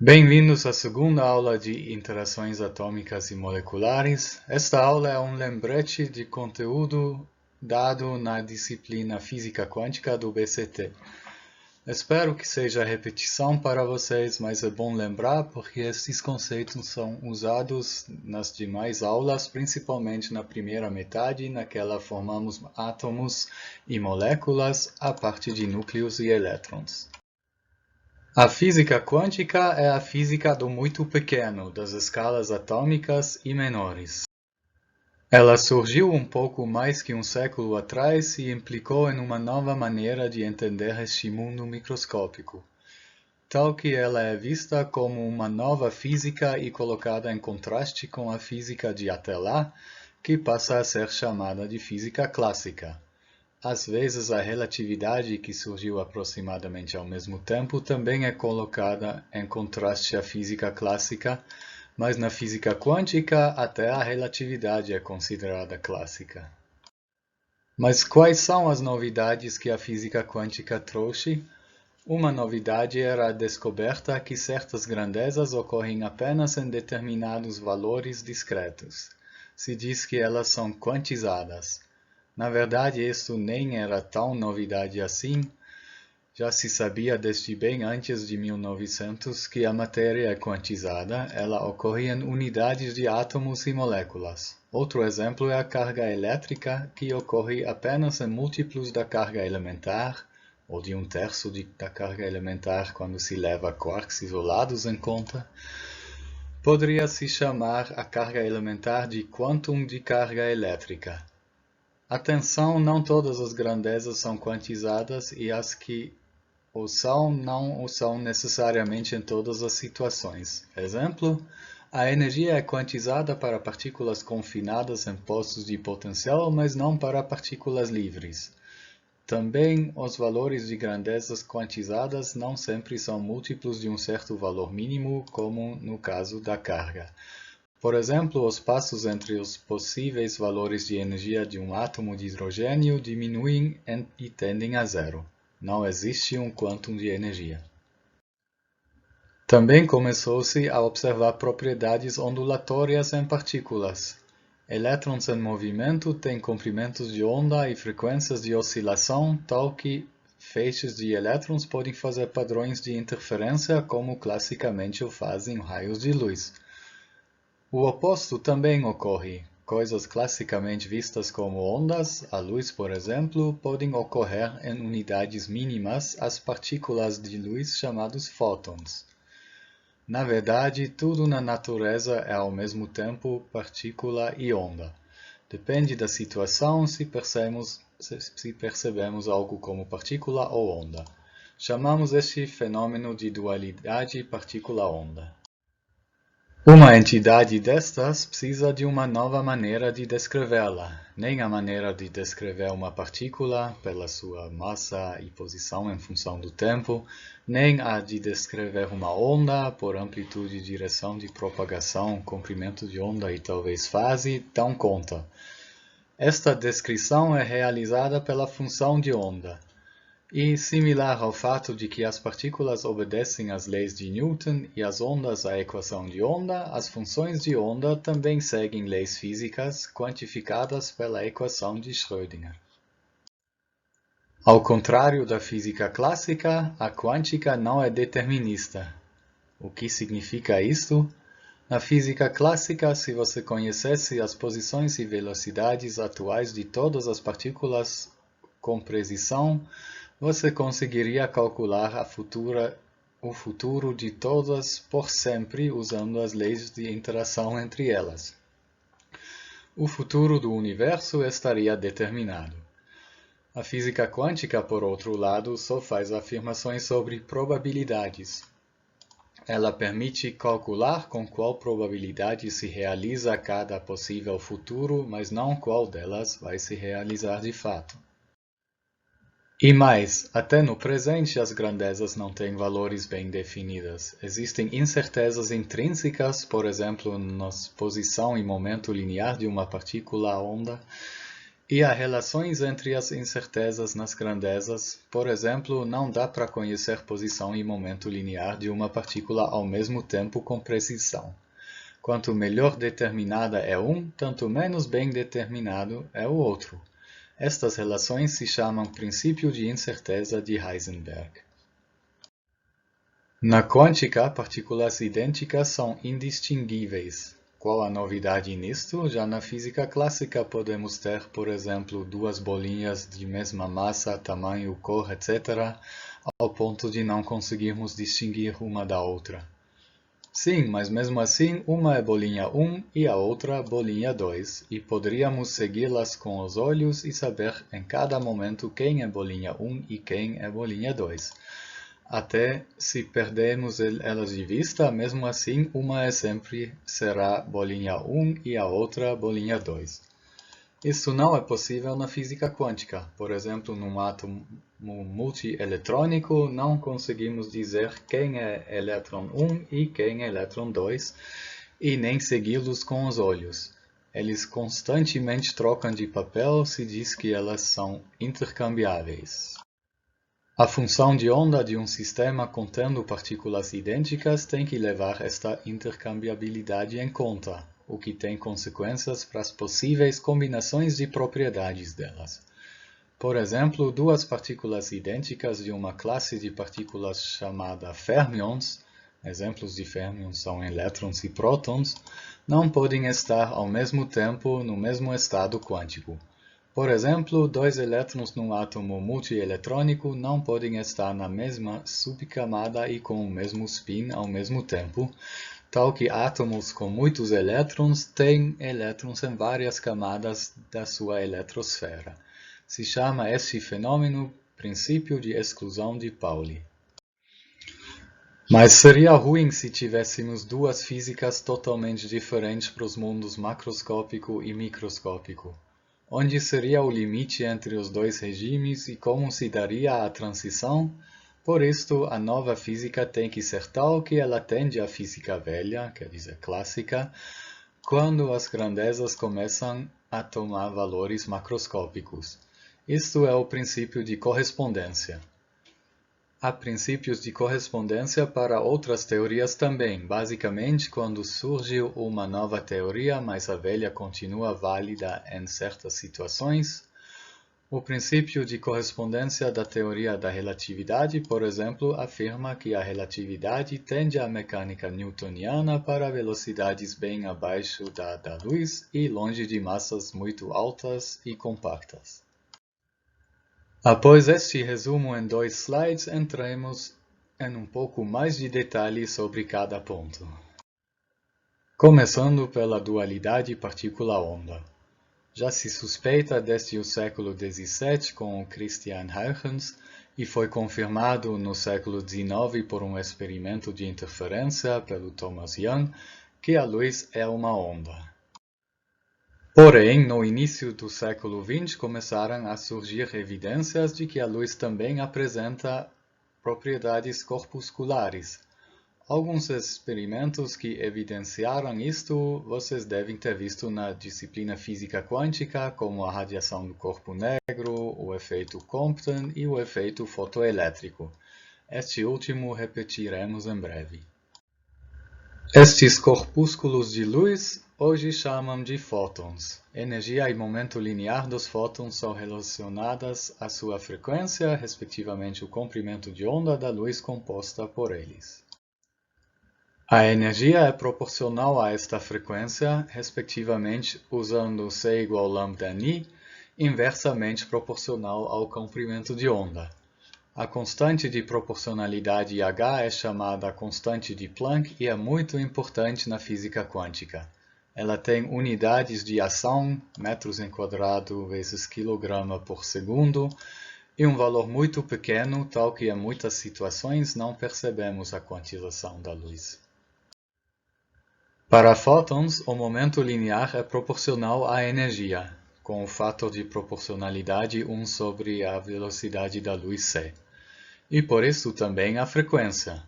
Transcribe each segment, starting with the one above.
Bem-vindos à segunda aula de interações atômicas e moleculares. Esta aula é um lembrete de conteúdo dado na disciplina Física Quântica do BCT. Espero que seja repetição para vocês, mas é bom lembrar porque estes conceitos são usados nas demais aulas, principalmente na primeira metade, naquela formamos átomos e moléculas a partir de núcleos e elétrons. A física quântica é a física do muito pequeno, das escalas atômicas e menores. Ela surgiu um pouco mais que um século atrás e implicou em uma nova maneira de entender este mundo microscópico, tal que ela é vista como uma nova física e colocada em contraste com a física de até lá, que passa a ser chamada de física clássica. Às vezes, a relatividade, que surgiu aproximadamente ao mesmo tempo, também é colocada em contraste à física clássica, mas na física quântica até a relatividade é considerada clássica. Mas quais são as novidades que a física quântica trouxe? Uma novidade era a descoberta que certas grandezas ocorrem apenas em determinados valores discretos. Se diz que elas são quantizadas. Na verdade, isso nem era tão novidade assim. Já se sabia desde bem antes de 1900 que a matéria é quantizada, ela ocorre em unidades de átomos e moléculas. Outro exemplo é a carga elétrica, que ocorre apenas em múltiplos da carga elementar, ou de 1/3 da carga elementar quando se leva quarks isolados em conta. Poderia se chamar a carga elementar de quantum de carga elétrica. Atenção, não todas as grandezas são quantizadas e as que o são não o são necessariamente em todas as situações. Exemplo, a energia é quantizada para partículas confinadas em postos de potencial, mas não para partículas livres. Também, os valores de grandezas quantizadas não sempre são múltiplos de um certo valor mínimo, como no caso da carga. Por exemplo, os passos entre os possíveis valores de energia de um átomo de hidrogênio diminuem e tendem a zero. Não existe um quantum de energia. Também começou-se a observar propriedades ondulatórias em partículas. Elétrons em movimento têm comprimentos de onda e frequências de oscilação, tal que feixes de elétrons podem fazer padrões de interferência, como classicamente o fazem raios de luz. O oposto também ocorre. Coisas classicamente vistas como ondas, a luz, por exemplo, podem ocorrer em unidades mínimas, as partículas de luz chamadas fótons. Na verdade, tudo na natureza é ao mesmo tempo partícula e onda. Depende da situação se percebemos algo como partícula ou onda. Chamamos este fenômeno de dualidade partícula-onda. Uma entidade destas precisa de uma nova maneira de descrevê-la. Nem a maneira de descrever uma partícula, pela sua massa e posição em função do tempo, nem a de descrever uma onda, por amplitude, direção de propagação, comprimento de onda e talvez fase, dão conta. Esta descrição é realizada pela função de onda. E, similar ao fato de que as partículas obedecem às leis de Newton e as ondas à equação de onda, as funções de onda também seguem leis físicas quantificadas pela equação de Schrödinger. Ao contrário da física clássica, a quântica não é determinista. O que significa isto? Na física clássica, se você conhecesse as posições e velocidades atuais de todas as partículas com precisão, você conseguiria calcular o futuro de todas por sempre usando as leis de interação entre elas. O futuro do universo estaria determinado. A física quântica, por outro lado, só faz afirmações sobre probabilidades. Ela permite calcular com qual probabilidade se realiza cada possível futuro, mas não qual delas vai se realizar de fato. E mais, até no presente as grandezas não têm valores bem definidos. Existem incertezas intrínsecas, por exemplo, na posição e momento linear de uma partícula-onda, E há relações entre as incertezas nas grandezas. Por exemplo, não dá para conhecer posição e momento linear de uma partícula ao mesmo tempo com precisão. Quanto melhor determinada é um, tanto menos bem determinado é o outro. Estas relações se chamam princípio de incerteza de Heisenberg. Na quântica, partículas idênticas são indistinguíveis. Qual a novidade nisto? Já na física clássica podemos ter, por exemplo, duas bolinhas de mesma massa, tamanho, cor, etc., ao ponto de não conseguirmos distinguir uma da outra. Sim, mas mesmo assim, uma é bolinha 1 e a outra bolinha 2, e poderíamos segui-las com os olhos e saber em cada momento quem é bolinha 1 e quem é bolinha 2. Até se perdermos elas de vista, mesmo assim, uma sempre será bolinha 1 e a outra bolinha 2. Isso não é possível na física quântica. Por exemplo, num átomo multieletrônico, não conseguimos dizer quem é elétron 1 e quem é elétron 2, e nem segui-los com os olhos. Eles constantemente trocam de papel se diz que elas são intercambiáveis. A função de onda de um sistema contendo partículas idênticas tem que levar esta intercambiabilidade em conta, o que tem consequências para as possíveis combinações de propriedades delas. Por exemplo, duas partículas idênticas de uma classe de partículas chamada fermions, exemplos de fermions são elétrons e prótons, não podem estar ao mesmo tempo no mesmo estado quântico. Por exemplo, dois elétrons num átomo multieletrônico não podem estar na mesma subcamada e com o mesmo spin ao mesmo tempo, tal que átomos com muitos elétrons têm elétrons em várias camadas da sua eletrosfera. Se chama este fenômeno princípio de exclusão de Pauli. Mas seria ruim se tivéssemos duas físicas totalmente diferentes para os mundos macroscópico e microscópico. Onde seria o limite entre os dois regimes e como se daria a transição? Por isto, a nova física tem que ser tal que ela atende à física velha, quer dizer clássica, quando as grandezas começam a tomar valores macroscópicos. Isto é o princípio de correspondência. Há princípios de correspondência para outras teorias também, basicamente quando surge uma nova teoria, mas a velha continua válida em certas situações. O princípio de correspondência da teoria da relatividade, por exemplo, afirma que a relatividade tende à mecânica newtoniana para velocidades bem abaixo da luz e longe de massas muito altas e compactas. Após este resumo em 2 slides, entremos em um pouco mais de detalhe sobre cada ponto. Começando pela dualidade partícula-onda. Já se suspeita desde o século XVII com o Christian Huygens e foi confirmado no século XIX por um experimento de interferência pelo Thomas Young que a luz é uma onda. Porém, no início do século XX começaram a surgir evidências de que a luz também apresenta propriedades corpusculares. Alguns experimentos que evidenciaram isto vocês devem ter visto na disciplina física quântica, como a radiação do corpo negro, o efeito Compton e o efeito fotoelétrico. Este último repetiremos em breve. Estes corpúsculos de luz hoje chamam de fótons. Energia e momento linear dos fótons são relacionadas à sua frequência, respectivamente o comprimento de onda da luz composta por eles. A energia é proporcional a esta frequência, respectivamente usando C igual lambda ni, inversamente proporcional ao comprimento de onda. A constante de proporcionalidade H é chamada constante de Planck e é muito importante na física quântica. Ela tem unidades de ação, metros em quadrado vezes quilograma por segundo, e um valor muito pequeno, tal que em muitas situações não percebemos a quantização da luz. Para fótons, o momento linear é proporcional à energia, com o fator de proporcionalidade 1 sobre a velocidade da luz c. E por isso também a frequência,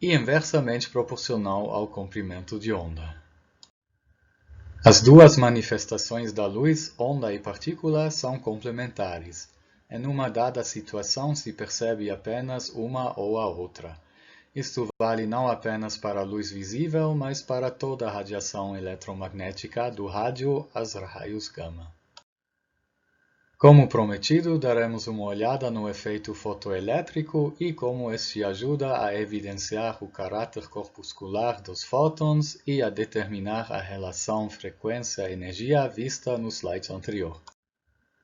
e inversamente proporcional ao comprimento de onda. As duas manifestações da luz, onda e partícula, são complementares. Em uma dada situação se percebe apenas uma ou a outra. Isto vale não apenas para a luz visível, mas para toda a radiação eletromagnética do rádio aos raios gama. Como prometido, daremos uma olhada no efeito fotoelétrico e como este ajuda a evidenciar o caráter corpuscular dos fótons e a determinar a relação frequência-energia vista no slide anterior.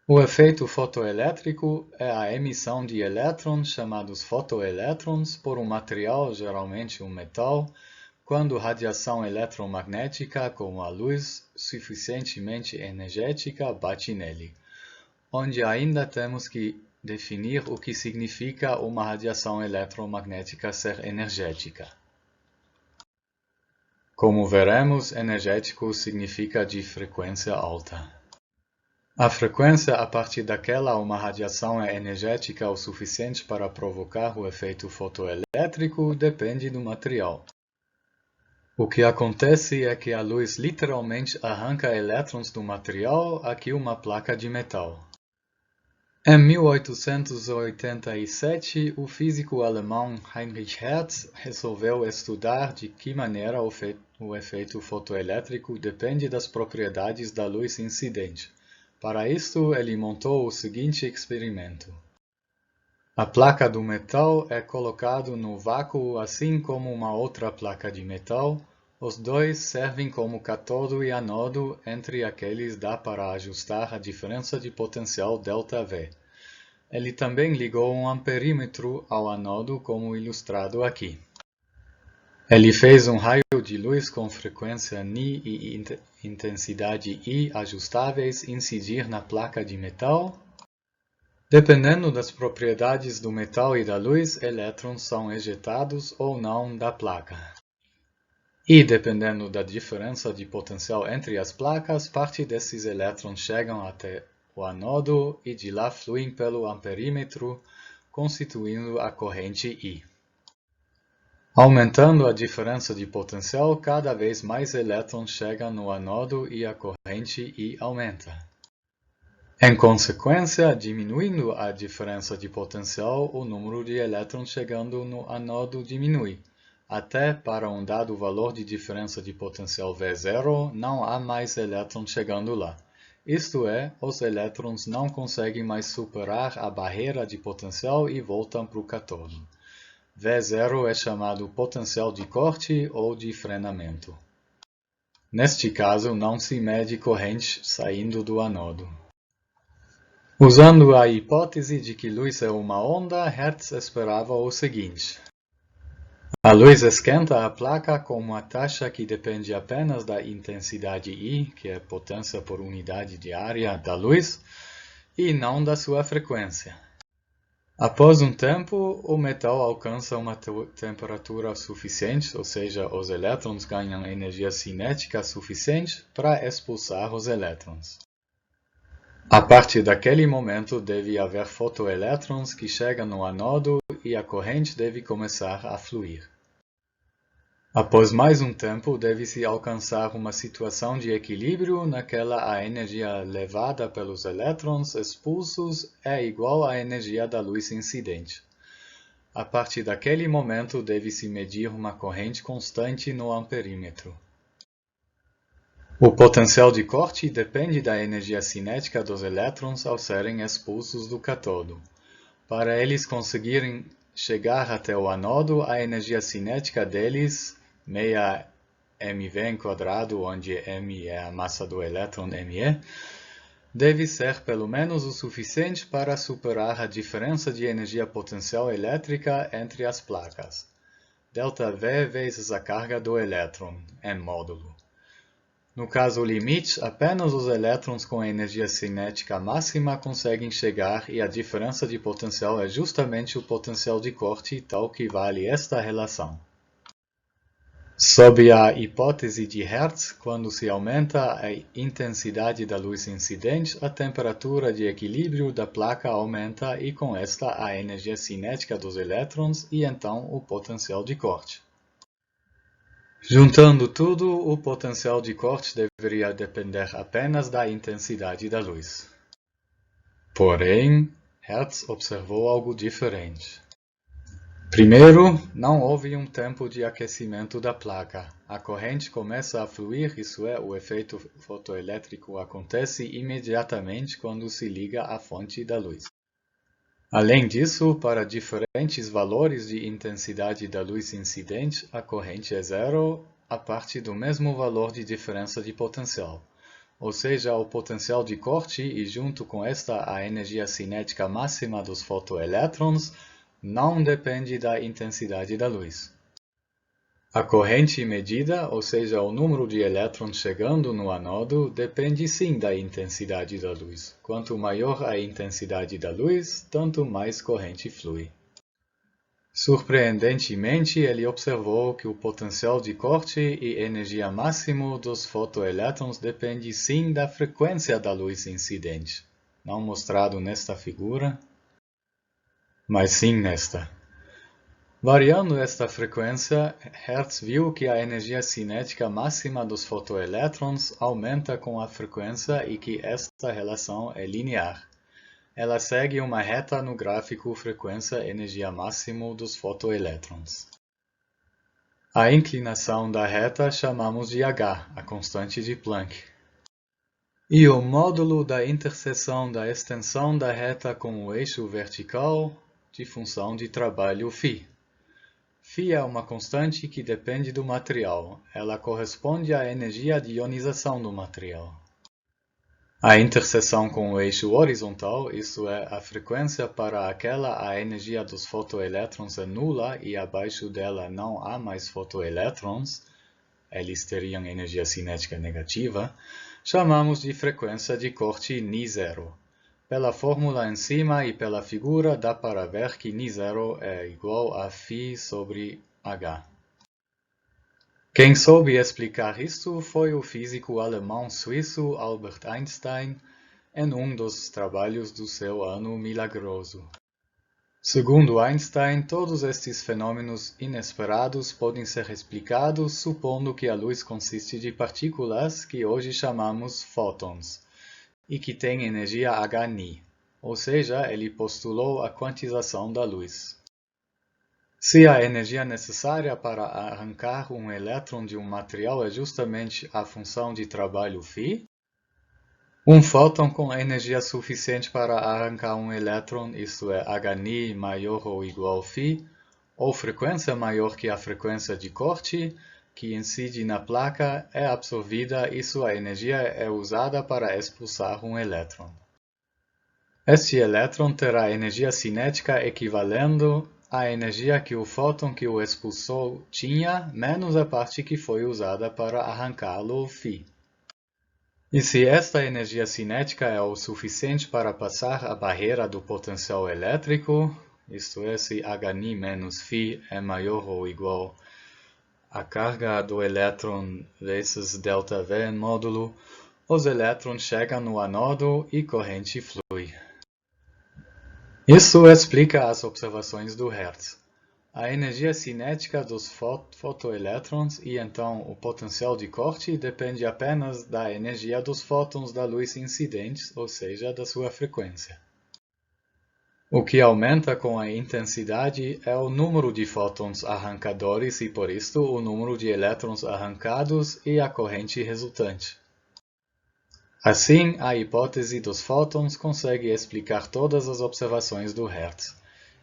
O efeito fotoelétrico é a emissão de elétrons chamados fotoelétrons por um material, geralmente um metal, quando radiação eletromagnética como a luz suficientemente energética bate nele, onde ainda temos que definir o que significa uma radiação eletromagnética ser energética. Como veremos, energético significa de frequência alta. A frequência a partir daquela uma radiação é energética o suficiente para provocar o efeito fotoelétrico depende do material. O que acontece é que a luz literalmente arranca elétrons do material, aqui uma placa de metal. Em 1887, o físico alemão Heinrich Hertz resolveu estudar de que maneira o efeito fotoelétrico depende das propriedades da luz incidente. Para isto, ele montou o seguinte experimento. A placa do metal é colocada no vácuo assim como uma outra placa de metal. Os dois servem como cátodo e anodo, entre aqueles dá para ajustar a diferença de potencial ΔV. Ele também ligou um amperímetro ao anodo, como ilustrado aqui. Ele fez um raio de luz com frequência Ni e intensidade I ajustáveis incidir na placa de metal. Dependendo das propriedades do metal e da luz, elétrons são ejetados ou não da placa. E dependendo da diferença de potencial entre as placas, parte desses elétrons chegam até o anodo e de lá fluem pelo amperímetro, constituindo a corrente I. Aumentando a diferença de potencial, cada vez mais elétrons chegam no anodo e a corrente I aumenta. Em consequência, diminuindo a diferença de potencial, o número de elétrons chegando no anodo diminui. Até para um dado valor de diferença de potencial V0, não há mais elétrons chegando lá. Isto é, os elétrons não conseguem mais superar a barreira de potencial e voltam para o cátodo. V0 é chamado potencial de corte ou de frenamento. Neste caso, não se mede corrente saindo do anodo. Usando a hipótese de que luz é uma onda, Hertz esperava o seguinte. A luz esquenta a placa com uma taxa que depende apenas da intensidade I, que é potência por unidade de área da luz, e não da sua frequência. Após um tempo, o metal alcança uma temperatura suficiente, ou seja, os elétrons ganham energia cinética suficiente para expulsar os elétrons. A partir daquele momento, deve haver fotoelétrons que chegam no anodo e a corrente deve começar a fluir. Após mais um tempo, deve-se alcançar uma situação de equilíbrio naquela a energia levada pelos elétrons expulsos é igual à energia da luz incidente. A partir daquele momento, deve-se medir uma corrente constante no amperímetro. O potencial de corte depende da energia cinética dos elétrons ao serem expulsos do cátodo. Para eles conseguirem chegar até o anodo, a energia cinética deles, meia mv², onde m é a massa do elétron me, deve ser pelo menos o suficiente para superar a diferença de energia potencial elétrica entre as placas. ΔV vezes a carga do elétron, em módulo. No caso limite, apenas os elétrons com energia cinética máxima conseguem chegar e a diferença de potencial é justamente o potencial de corte, tal que vale esta relação. Sob a hipótese de Hertz, quando se aumenta a intensidade da luz incidente, a temperatura de equilíbrio da placa aumenta e com esta a energia cinética dos elétrons e então o potencial de corte. Juntando tudo, o potencial de corte deveria depender apenas da intensidade da luz. Porém, Hertz observou algo diferente. Primeiro, não houve um tempo de aquecimento da placa. A corrente começa a fluir, isso é, o efeito fotoelétrico acontece imediatamente quando se liga à fonte da luz. Além disso, para diferentes valores de intensidade da luz incidente, a corrente é zero a partir do mesmo valor de diferença de potencial. Ou seja, o potencial de corte e junto com esta a energia cinética máxima dos fotoelétrons não depende da intensidade da luz. A corrente medida, ou seja, o número de elétrons chegando no anodo, depende sim da intensidade da luz. Quanto maior a intensidade da luz, tanto mais corrente flui. Surpreendentemente, ele observou que o potencial de corte e energia máximo dos fotoelétrons depende sim da frequência da luz incidente, não mostrado nesta figura, mas sim nesta. Variando esta frequência, Hertz viu que a energia cinética máxima dos fotoelétrons aumenta com a frequência e que esta relação é linear. Ela segue uma reta no gráfico frequência-energia máximo dos fotoelétrons. A inclinação da reta chamamos de h, a constante de Planck. E o módulo da interseção da extensão da reta com o eixo vertical de função de trabalho φ. Φ é uma constante que depende do material. Ela corresponde à energia de ionização do material. A interseção com o eixo horizontal, isto é, a frequência para aquela a energia dos fotoelétrons é nula e abaixo dela não há mais fotoelétrons, eles teriam energia cinética negativa, chamamos de frequência de corte Ni0. Pela fórmula em cima e pela figura dá para ver que Ni0 é igual a φ sobre h. Quem soube explicar isto foi o físico alemão-suíço Albert Einstein em um dos trabalhos do seu ano milagroso. Segundo Einstein, todos estes fenômenos inesperados podem ser explicados supondo que a luz consiste de partículas que hoje chamamos fótons e que têm energia hν, ou seja, ele postulou a quantização da luz. Se a energia necessária para arrancar um elétron de um material é justamente a função de trabalho φ, um fóton com energia suficiente para arrancar um elétron, isto é, hν maior ou igual a φ, ou frequência maior que a frequência de corte, que incide na placa, é absorvida e sua energia é usada para expulsar um elétron. Este elétron terá energia cinética equivalendo à energia que o fóton que o expulsou tinha, menos a parte que foi usada para arrancá-lo, φ. E se esta energia cinética é o suficiente para passar a barreira do potencial elétrico, isto é, se hν menos φ é maior ou igual à carga do elétron vezes ΔV em módulo, os elétrons chegam no anodo e corrente flui. Isso explica as observações do Hertz. A energia cinética dos fotoelétrons e então o potencial de corte depende apenas da energia dos fótons da luz incidentes, ou seja, da sua frequência. O que aumenta com a intensidade é o número de fótons arrancadores e, por isto, o número de elétrons arrancados e a corrente resultante. Assim, a hipótese dos fótons consegue explicar todas as observações do Hertz.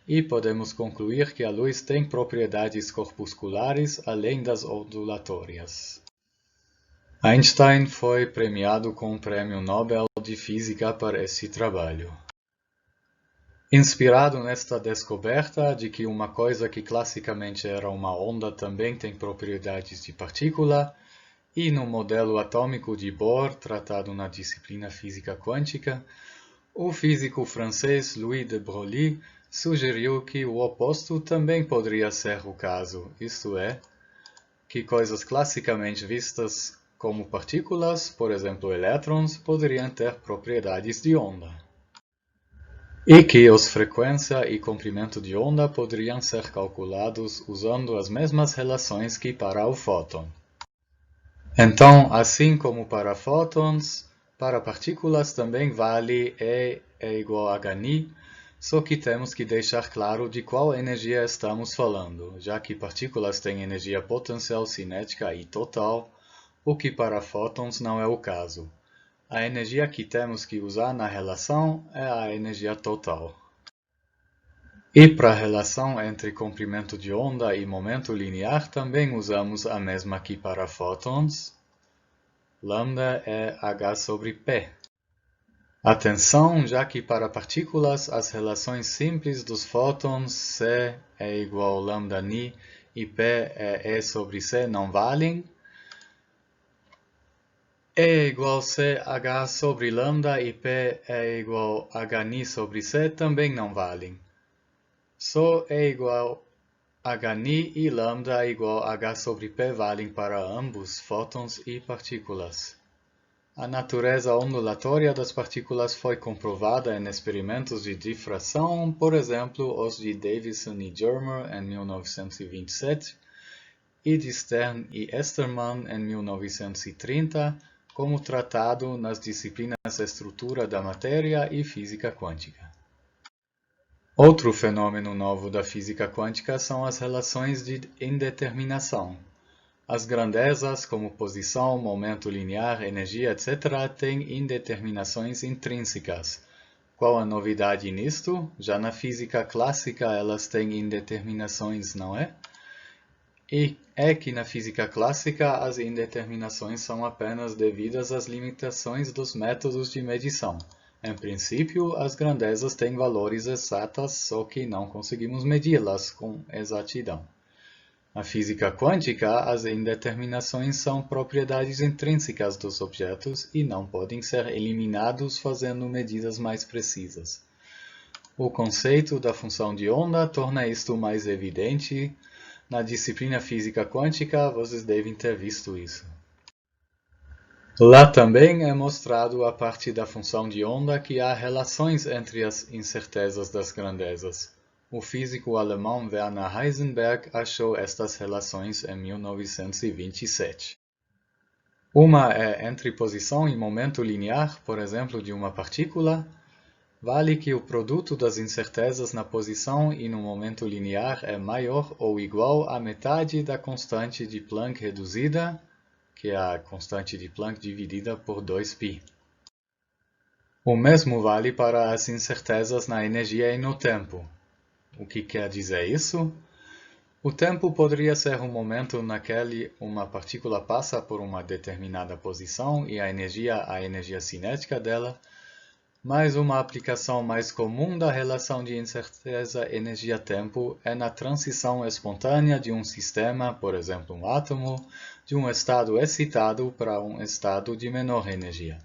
E podemos concluir que a luz tem propriedades corpusculares além das ondulatórias. Einstein foi premiado com o Prêmio Nobel de Física por esse trabalho. Inspirado nesta descoberta de que uma coisa que classicamente era uma onda também tem propriedades de partícula, e no modelo atômico de Bohr, tratado na disciplina física quântica, o físico francês Louis de Broglie sugeriu que o oposto também poderia ser o caso, isto é, que coisas classicamente vistas como partículas, por exemplo elétrons, poderiam ter propriedades de onda. e que os frequência e comprimento de onda poderiam ser calculados usando as mesmas relações que para o fóton. Então, assim como para fótons, para partículas também vale E é igual a hν, só que temos que deixar claro de qual energia estamos falando, já que partículas têm energia potencial cinética e total, o que para fótons não é o caso. A energia que temos que usar na relação é a energia total. E para a relação entre comprimento de onda e momento linear também usamos a mesma que para fótons. Lambda é h sobre p. Atenção, já que para partículas as relações simples dos fótons C é igual a lambda ni e P é E sobre C não valem, E é igual a CH sobre lambda e P é igual a hν sobre C também não valem. Só E igual a hν e lambda é igual a H sobre P valem para ambos fótons e partículas. A natureza ondulatória das partículas foi comprovada em experimentos de difração, por exemplo, os de Davison e Germer em 1927 e de Stern e Esterman em 1930, como tratado nas disciplinas Estrutura da Matéria e Física Quântica. Outro fenômeno novo da física quântica são as relações de indeterminação. As grandezas, como posição, momento linear, energia, etc., têm indeterminações intrínsecas. Qual a novidade nisto? Já na física clássica elas têm indeterminações, não é? E é que na física clássica as indeterminações são apenas devidas às limitações dos métodos de medição. Em princípio, as grandezas têm valores exatas, só que não conseguimos medi-las com exatidão. Na física quântica, as indeterminações são propriedades intrínsecas dos objetos e não podem ser eliminados fazendo medidas mais precisas. O conceito da função de onda torna isto mais evidente. Na disciplina física quântica, vocês devem ter visto isso. Lá também é mostrado a partir da função de onda que há relações entre as incertezas das grandezas. O físico alemão Werner Heisenberg achou estas relações em 1927. Uma é entre posição e momento linear, por exemplo, de uma partícula. Vale que o produto das incertezas na posição e no momento linear é maior ou igual à metade da constante de Planck reduzida, que é a constante de Planck dividida por 2π. O mesmo vale para as incertezas na energia e no tempo. O que quer dizer isso? O tempo poderia ser um momento naquele uma partícula passa por uma determinada posição e a energia cinética dela, mas uma aplicação mais comum da relação de incerteza energia-tempo é na transição espontânea de um sistema, por exemplo um átomo, de um estado excitado para um estado de menor energia.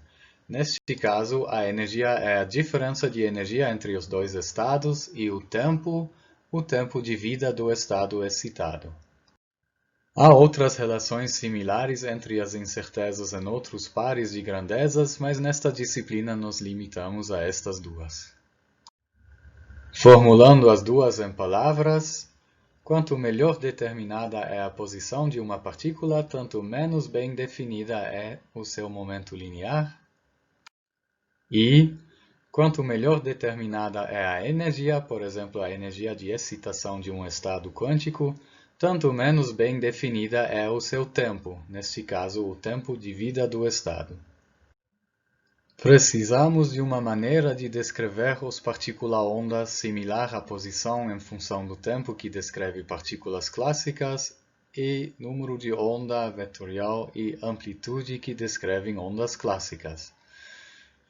Neste caso, a energia é a diferença de energia entre os dois estados e o tempo de vida do estado excitado. Há outras relações similares entre as incertezas em outros pares de grandezas, mas nesta disciplina nos limitamos a estas duas. Formulando as duas em palavras, quanto melhor determinada é a posição de uma partícula, tanto menos bem definida é o seu momento linear. E quanto melhor determinada é a energia, por exemplo, a energia de excitação de um estado quântico, tanto menos bem definida é o seu tempo, neste caso, o tempo de vida do estado. Precisamos de uma maneira de descrever os partícula-ondas similar à posição em função do tempo que descreve partículas clássicas e número de onda vetorial e amplitude que descrevem ondas clássicas.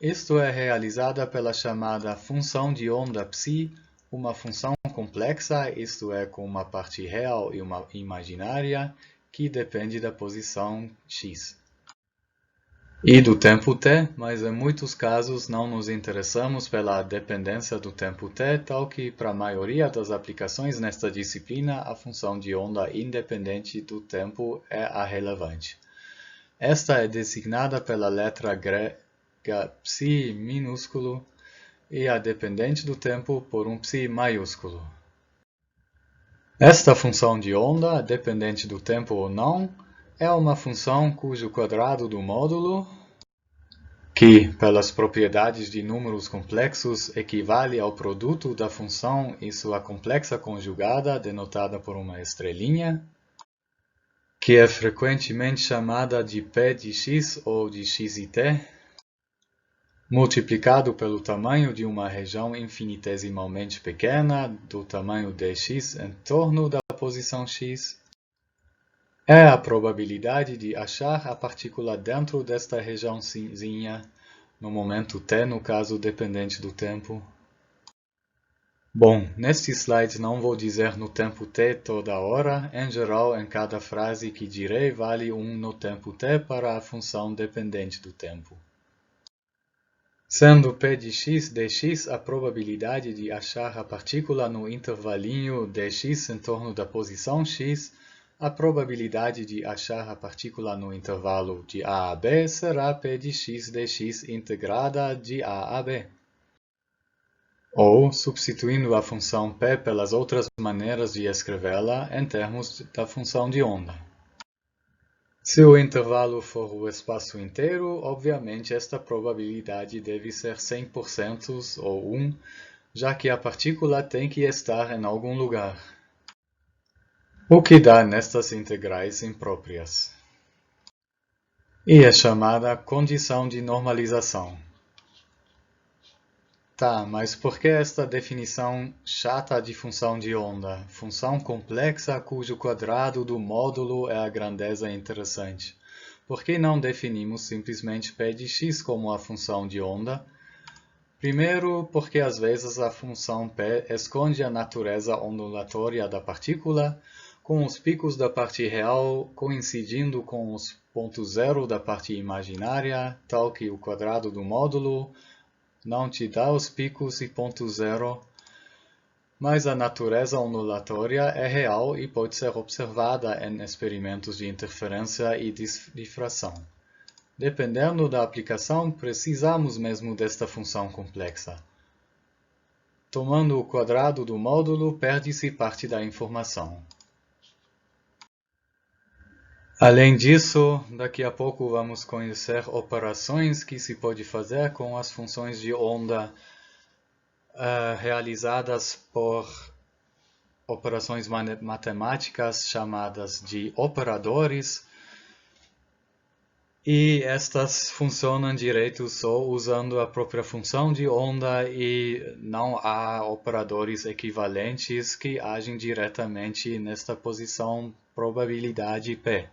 Isto é realizada pela chamada função de onda psi, uma função complexa, isto é, com uma parte real e uma imaginária, que depende da posição x. E do tempo t, mas em muitos casos não nos interessamos pela dependência do tempo t, tal que para a maioria das aplicações nesta disciplina a função de onda independente do tempo é a relevante. Esta é designada pela letra grega psi minúsculo e a dependente do tempo por um psi maiúsculo. Esta função de onda, dependente do tempo ou não, é uma função cujo quadrado do módulo, que, pelas propriedades de números complexos, equivale ao produto da função e sua complexa conjugada, denotada por uma estrelinha, que é frequentemente chamada de P de x ou de x e t, multiplicado pelo tamanho de uma região infinitesimalmente pequena do tamanho dx em torno da posição x, é a probabilidade de achar a partícula dentro desta regiãozinha no momento t, no caso dependente do tempo. Bom, neste slide não vou dizer no tempo t toda hora, em geral em cada frase que direi vale 1 no tempo t para a função dependente do tempo. Sendo p de x dx a probabilidade de achar a partícula no intervalinho dx em torno da posição x, a probabilidade de achar a partícula no intervalo de a a b será p de x dx integrada de a a b. Ou, substituindo a função p pelas outras maneiras de escrevê-la em termos da função de onda. Se o intervalo for o espaço inteiro, obviamente esta probabilidade deve ser 100% ou 1, já que a partícula tem que estar em algum lugar. O que dá nestas integrais impróprias. E é chamada condição de normalização. Tá, mas por que esta definição chata de função de onda? Função complexa cujo quadrado do módulo é a grandeza interessante. Por que não definimos simplesmente p de x como a função de onda? Primeiro, porque às vezes a função p esconde a natureza ondulatória da partícula, com os picos da parte real coincidindo com os pontos zero da parte imaginária, tal que o quadrado do módulo não te dá os picos e ponto zero, mas a natureza ondulatória é real e pode ser observada em experimentos de interferência e difração. Dependendo da aplicação, precisamos mesmo desta função complexa. Tomando o quadrado do módulo, perde-se parte da informação. Além disso, daqui a pouco vamos conhecer operações que se pode fazer com as funções de onda realizadas por operações matemáticas chamadas de operadores, e estas funcionam direito só usando a própria função de onda e não há operadores equivalentes que agem diretamente nesta posição probabilidade P.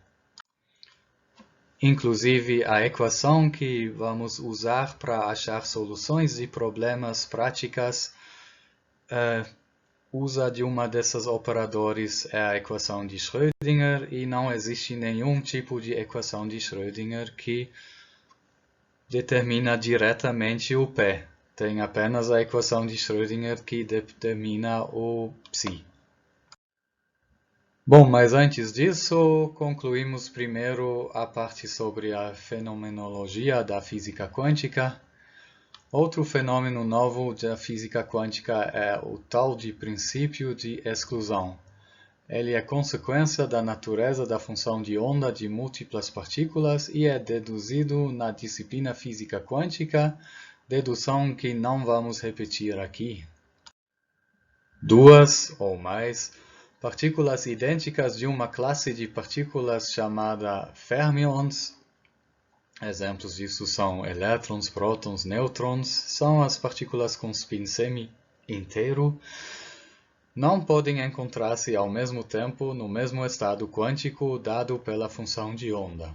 Inclusive, a equação que vamos usar para achar soluções de problemas práticas usa de uma dessas operadores, é a equação de Schrödinger, e não existe nenhum tipo de equação de Schrödinger que determina diretamente o P. Tem apenas a equação de Schrödinger que determina o psi. Bom, mas antes disso, concluímos primeiro a parte sobre a fenomenologia da física quântica. Outro fenômeno novo da física quântica é o tal de princípio de exclusão. Ele é consequência da natureza da função de onda de múltiplas partículas e é deduzido na disciplina física quântica, dedução que não vamos repetir aqui. Duas ou mais partículas idênticas de uma classe de partículas chamada fermions, exemplos disso são elétrons, prótons, nêutrons, são as partículas com spin semi-inteiro, não podem encontrar-se ao mesmo tempo no mesmo estado quântico dado pela função de onda.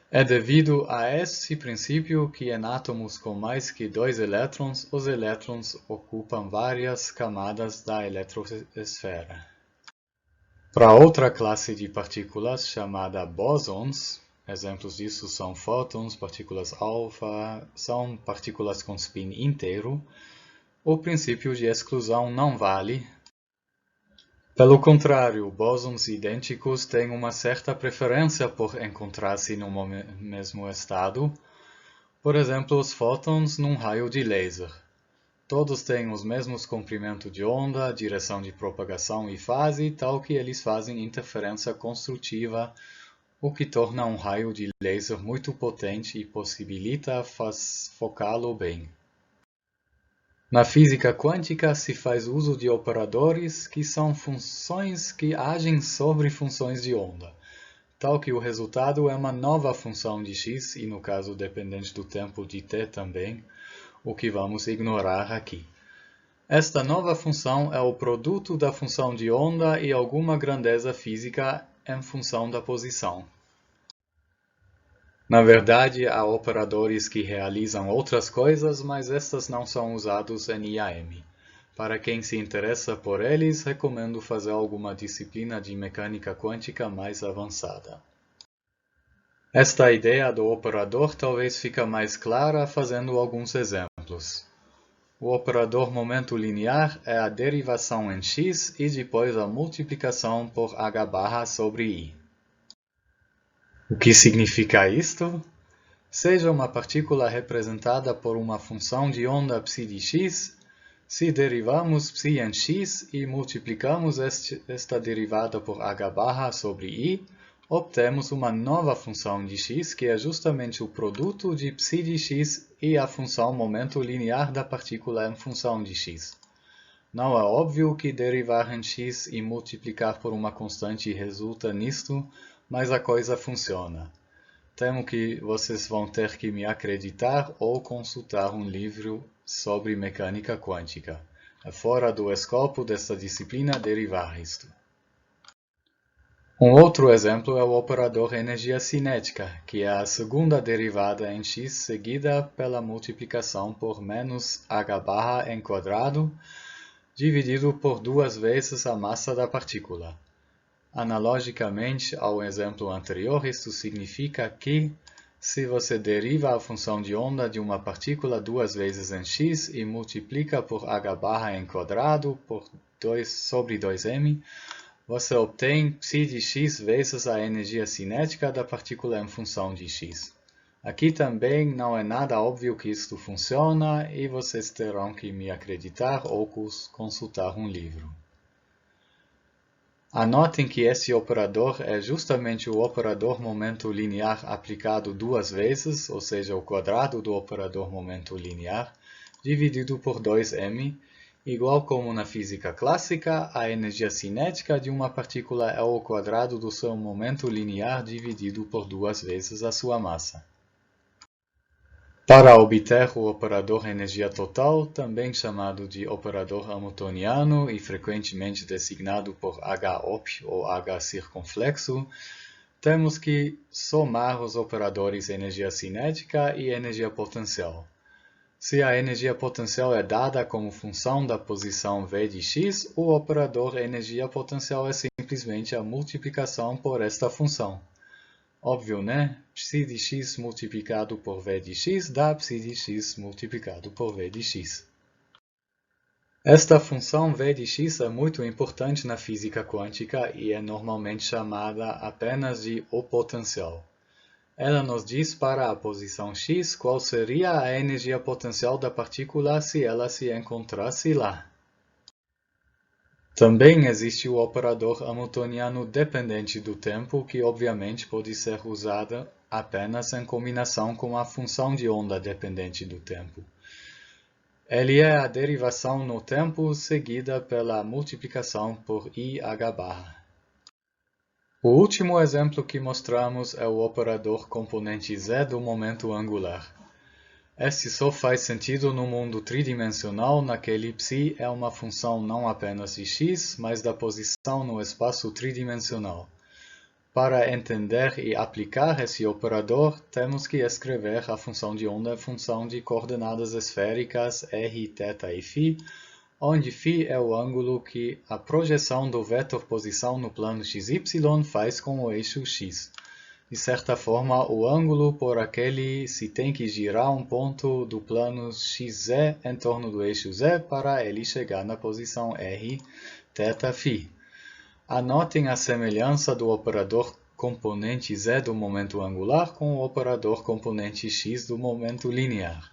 É devido a este princípio que em átomos com mais que 2 elétrons, os elétrons ocupam várias camadas da eletrosfera. Para outra classe de partículas chamada bósons, exemplos disso são fótons, partículas alfa, são partículas com spin inteiro, o princípio de exclusão não vale. Pelo contrário, bósons idênticos têm uma certa preferência por encontrar-se no mesmo estado, Por exemplo, os fótons num raio de laser. Todos têm os mesmos comprimentos de onda, direção de propagação e fase, tal que eles fazem interferência construtiva, o que torna um raio de laser muito potente e possibilita focá-lo bem. Na física quântica se faz uso de operadores que são funções que agem sobre funções de onda, tal que o resultado é uma nova função de x e, no caso dependente do tempo de t também, o que vamos ignorar aqui. Esta nova função é o produto da função de onda e alguma grandeza física em função da posição. Na verdade, há operadores que realizam outras coisas, mas estes não são usados em IAM. Para quem se interessa por eles, recomendo fazer alguma disciplina de mecânica quântica mais avançada. Esta ideia do operador talvez fique mais clara fazendo alguns exemplos. O operador momento linear é a derivação em x e depois a multiplicação por h sobre i. O que significa isto? Seja uma partícula representada por uma função de onda ψ de x, se derivamos ψ em x e multiplicamos esta derivada por h sobre i, obtemos uma nova função de x que é justamente o produto de ψ de x e a função momento linear da partícula em função de x. Não é óbvio que derivar em x e multiplicar por uma constante resulta nisto, mas a coisa funciona. Temo que vocês vão ter que me acreditar ou consultar um livro sobre mecânica quântica. É fora do escopo desta disciplina derivar isto. Um outro exemplo é o operador energia cinética, que é a segunda derivada em x seguida pela multiplicação por menos h em quadrado, dividido por 2 vezes a massa da partícula. Analogicamente ao exemplo anterior, isto significa que, se você deriva a função de onda de uma partícula 2 vezes em x e multiplica por h em quadrado por 2 sobre 2m, você obtém ψ de x vezes a energia cinética da partícula em função de x. Aqui também não é nada óbvio que isto funciona e vocês terão que me acreditar ou consultar um livro. Anotem que esse operador é justamente o operador momento linear aplicado 2 vezes, ou seja, o quadrado do operador momento linear, dividido por 2m, igual como na física clássica, a energia cinética de uma partícula é o quadrado do seu momento linear dividido por 2 vezes a sua massa. Para obter o operador energia total, também chamado de operador hamiltoniano e frequentemente designado por H-op ou H-circunflexo, temos que somar os operadores energia cinética e energia potencial. Se a energia potencial é dada como função da posição v de x, o operador energia potencial é simplesmente a multiplicação por esta função. Óbvio, né? Ψ de x multiplicado por v de x dá ψ de x multiplicado por v de x. Esta função v de x é muito importante na física quântica e é normalmente chamada apenas de o potencial. Ela nos diz para a posição x qual seria a energia potencial da partícula se ela se encontrasse lá. Também existe o operador hamiltoniano dependente do tempo, que obviamente pode ser usado apenas em combinação com a função de onda dependente do tempo. Ele é a derivação no tempo seguida pela multiplicação por IH-. O último exemplo que mostramos é o operador componente z do momento angular. Este só faz sentido no mundo tridimensional, naquele ψ é uma função não apenas de x, mas da posição no espaço tridimensional. Para entender e aplicar esse operador, temos que escrever a função de onda em função de coordenadas esféricas r, θ e φ, onde φ é o ângulo que a projeção do vetor posição no plano xy faz com o eixo x. De certa forma, o ângulo por aquele se tem que girar um ponto do plano xz em torno do eixo z para ele chegar na posição r, θ, φ. Anotem a semelhança do operador componente z do momento angular com o operador componente x do momento linear.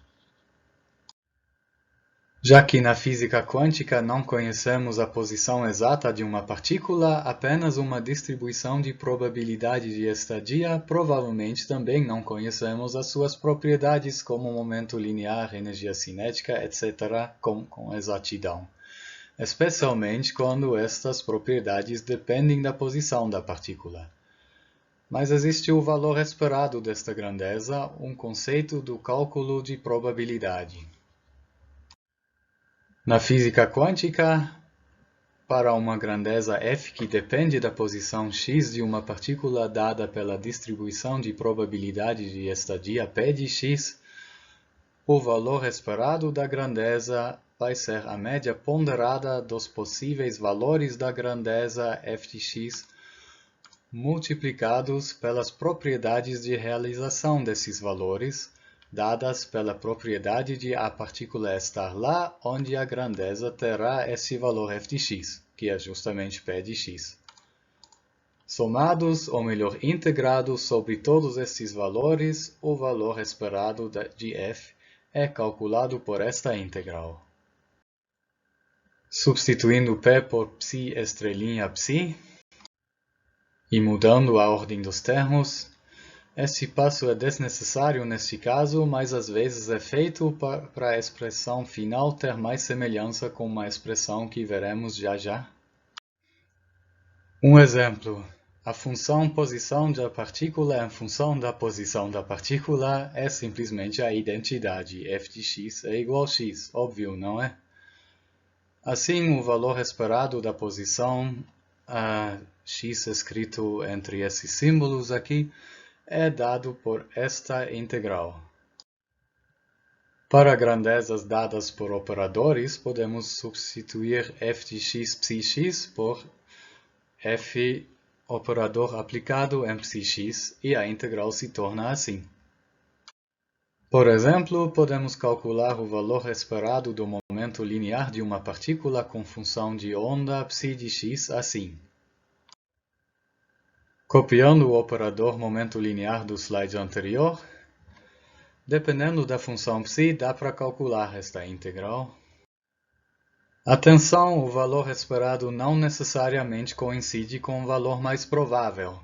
Já que na física quântica não conhecemos a posição exata de uma partícula, apenas uma distribuição de probabilidade de estadia, provavelmente também não conhecemos as suas propriedades como momento linear, energia cinética, etc., com exatidão, especialmente quando estas propriedades dependem da posição da partícula. Mas existe o valor esperado desta grandeza, um conceito do cálculo de probabilidade. Na física quântica, para uma grandeza f que depende da posição x de uma partícula dada pela distribuição de probabilidade de estadia p de x, o valor esperado da grandeza vai ser a média ponderada dos possíveis valores da grandeza f de x multiplicados pelas propriedades de realização desses valores, dadas pela propriedade de a partícula estar lá onde a grandeza terá esse valor f de x, que é justamente p de x. Somados, ou melhor, integrados sobre todos esses valores, o valor esperado de f é calculado por esta integral. Substituindo p por psi estrelinha psi e mudando a ordem dos termos, esse passo é desnecessário neste caso, mas às vezes é feito para a expressão final ter mais semelhança com uma expressão que veremos já já. Um exemplo. A função posição da partícula em função da posição da partícula é simplesmente a identidade f de x é igual a x, óbvio, não é? Assim, o valor esperado da posição, x escrito entre esses símbolos aqui, é dado por esta integral. Para grandezas dadas por operadores, podemos substituir f de x psi(x) por f operador aplicado em psi(x) e a integral se torna assim. Por exemplo, podemos calcular o valor esperado do momento linear de uma partícula com função de onda psi de x assim. Copiando o operador momento linear do slide anterior, dependendo da função psi, dá para calcular esta integral. Atenção, o valor esperado não necessariamente coincide com o valor mais provável.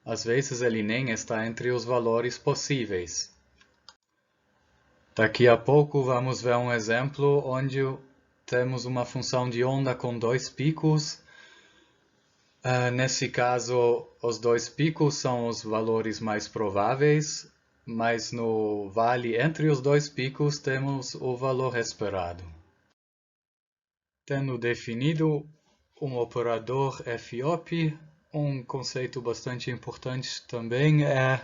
Às vezes ele nem está entre os valores possíveis. Daqui a pouco vamos ver um exemplo onde temos uma função de onda com dois picos. Nesse caso, os dois picos são os valores mais prováveis, mas no vale entre os dois picos temos o valor esperado. Tendo definido um operador FOP, um conceito bastante importante também é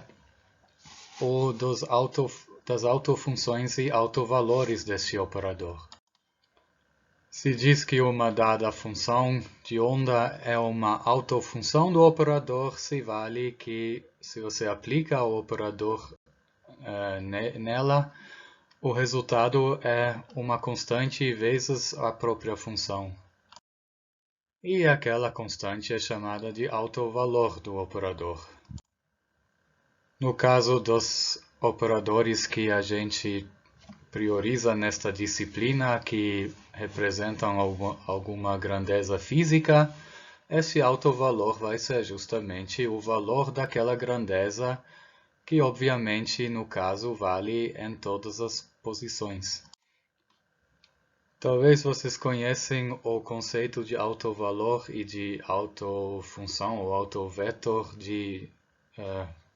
o das autofunções e autovalores desse operador. Se diz que uma dada função de onda é uma autofunção do operador, se vale que, se você aplica o operador nela, o resultado é uma constante vezes a própria função. E aquela constante é chamada de autovalor do operador. No caso dos operadores que a gente prioriza nesta disciplina, que representam alguma grandeza física, esse autovalor vai ser justamente o valor daquela grandeza, que obviamente no caso vale em todas as posições. Talvez vocês conheçam o conceito de autovalor e de autofunção ou autovetor de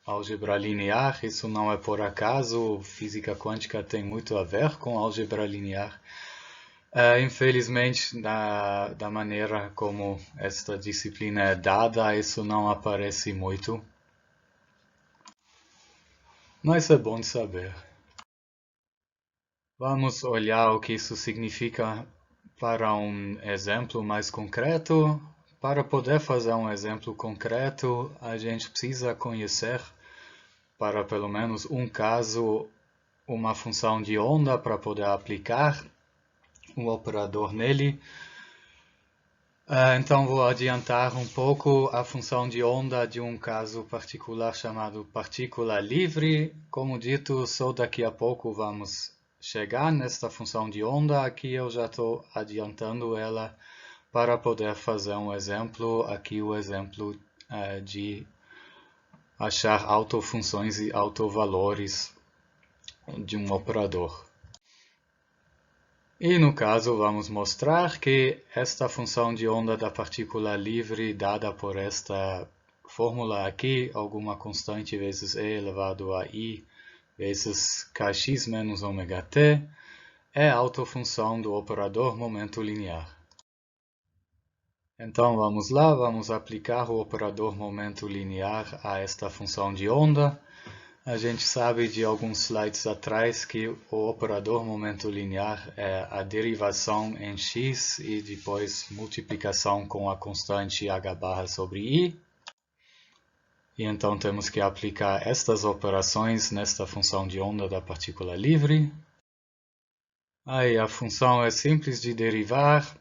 álgebra linear. Isso não é por acaso, física quântica tem muito a ver com álgebra linear. Infelizmente, da maneira como esta disciplina é dada, isso não aparece muito. Mas é bom saber. Vamos olhar o que isso significa para um exemplo mais concreto. Para poder fazer um exemplo concreto, a gente precisa conhecer, para pelo menos um caso, uma função de onda para poder aplicar um operador nele. Então vou adiantar um pouco a função de onda de um caso particular chamado partícula livre. Como dito, só daqui a pouco vamos chegar nesta função de onda. Aqui eu já estou adiantando ela para poder fazer um exemplo. Aqui o exemplo de achar autofunções e autovalores de um operador. E no caso vamos mostrar que esta função de onda da partícula livre dada por esta fórmula aqui, alguma constante vezes e elevado a i vezes kx menos ômega t, é a autofunção do operador momento linear. Então vamos lá, vamos aplicar o operador momento linear a esta função de onda. A gente sabe de alguns slides atrás que o operador momento linear é a derivação em x e depois multiplicação com a constante h barra sobre i. E então temos que aplicar estas operações nesta função de onda da partícula livre. Aí a função é simples de derivar.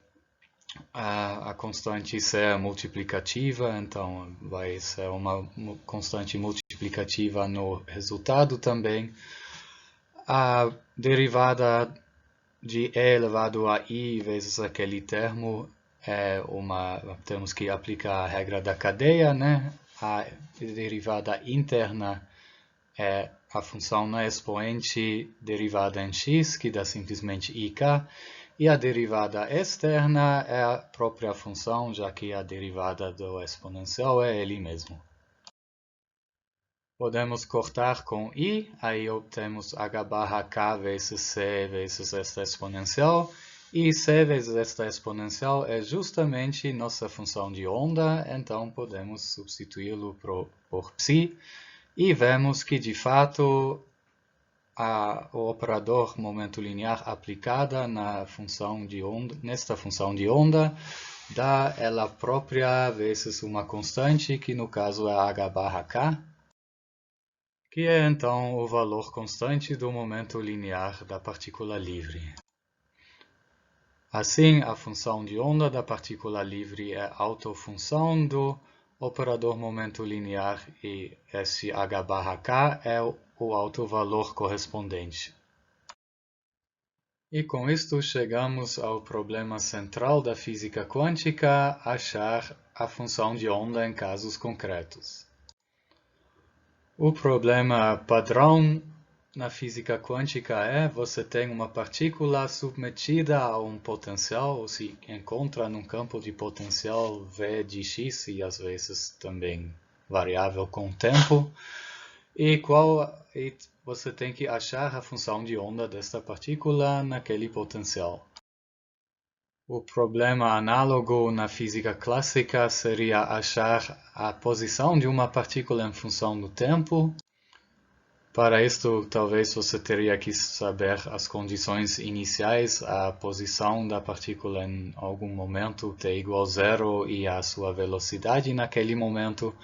A constante c é multiplicativa, então vai ser uma constante multiplicativa no resultado também. A derivada de e elevado a i vezes aquele termo temos que aplicar a regra da cadeia, né? A derivada interna é a função na expoente derivada em x, que dá simplesmente ik. E a derivada externa é a própria função, já que a derivada do exponencial é ele mesmo. Podemos cortar com i, aí obtemos h barra k vezes c vezes esta exponencial. E c vezes esta exponencial é justamente nossa função de onda, então podemos substituí-lo por psi. E vemos que, de fato, o operador momento linear aplicada nesta função de onda dá ela própria vezes uma constante, que no caso é h barra k, que é então o valor constante do momento linear da partícula livre. Assim, a função de onda da partícula livre é autofunção do operador momento linear e esse h barra k é o autovalor correspondente. E com isto chegamos ao problema central da física quântica, achar a função de onda em casos concretos. O problema padrão na física quântica é você tem uma partícula submetida a um potencial, ou se encontra num campo de potencial V de x e às vezes também variável com o tempo, e você tem que achar a função de onda desta partícula naquele potencial. O problema análogo na física clássica seria achar a posição de uma partícula em função do tempo. Para isto, talvez você teria que saber as condições iniciais, a posição da partícula em algum momento t igual a zero e a sua velocidade naquele momento.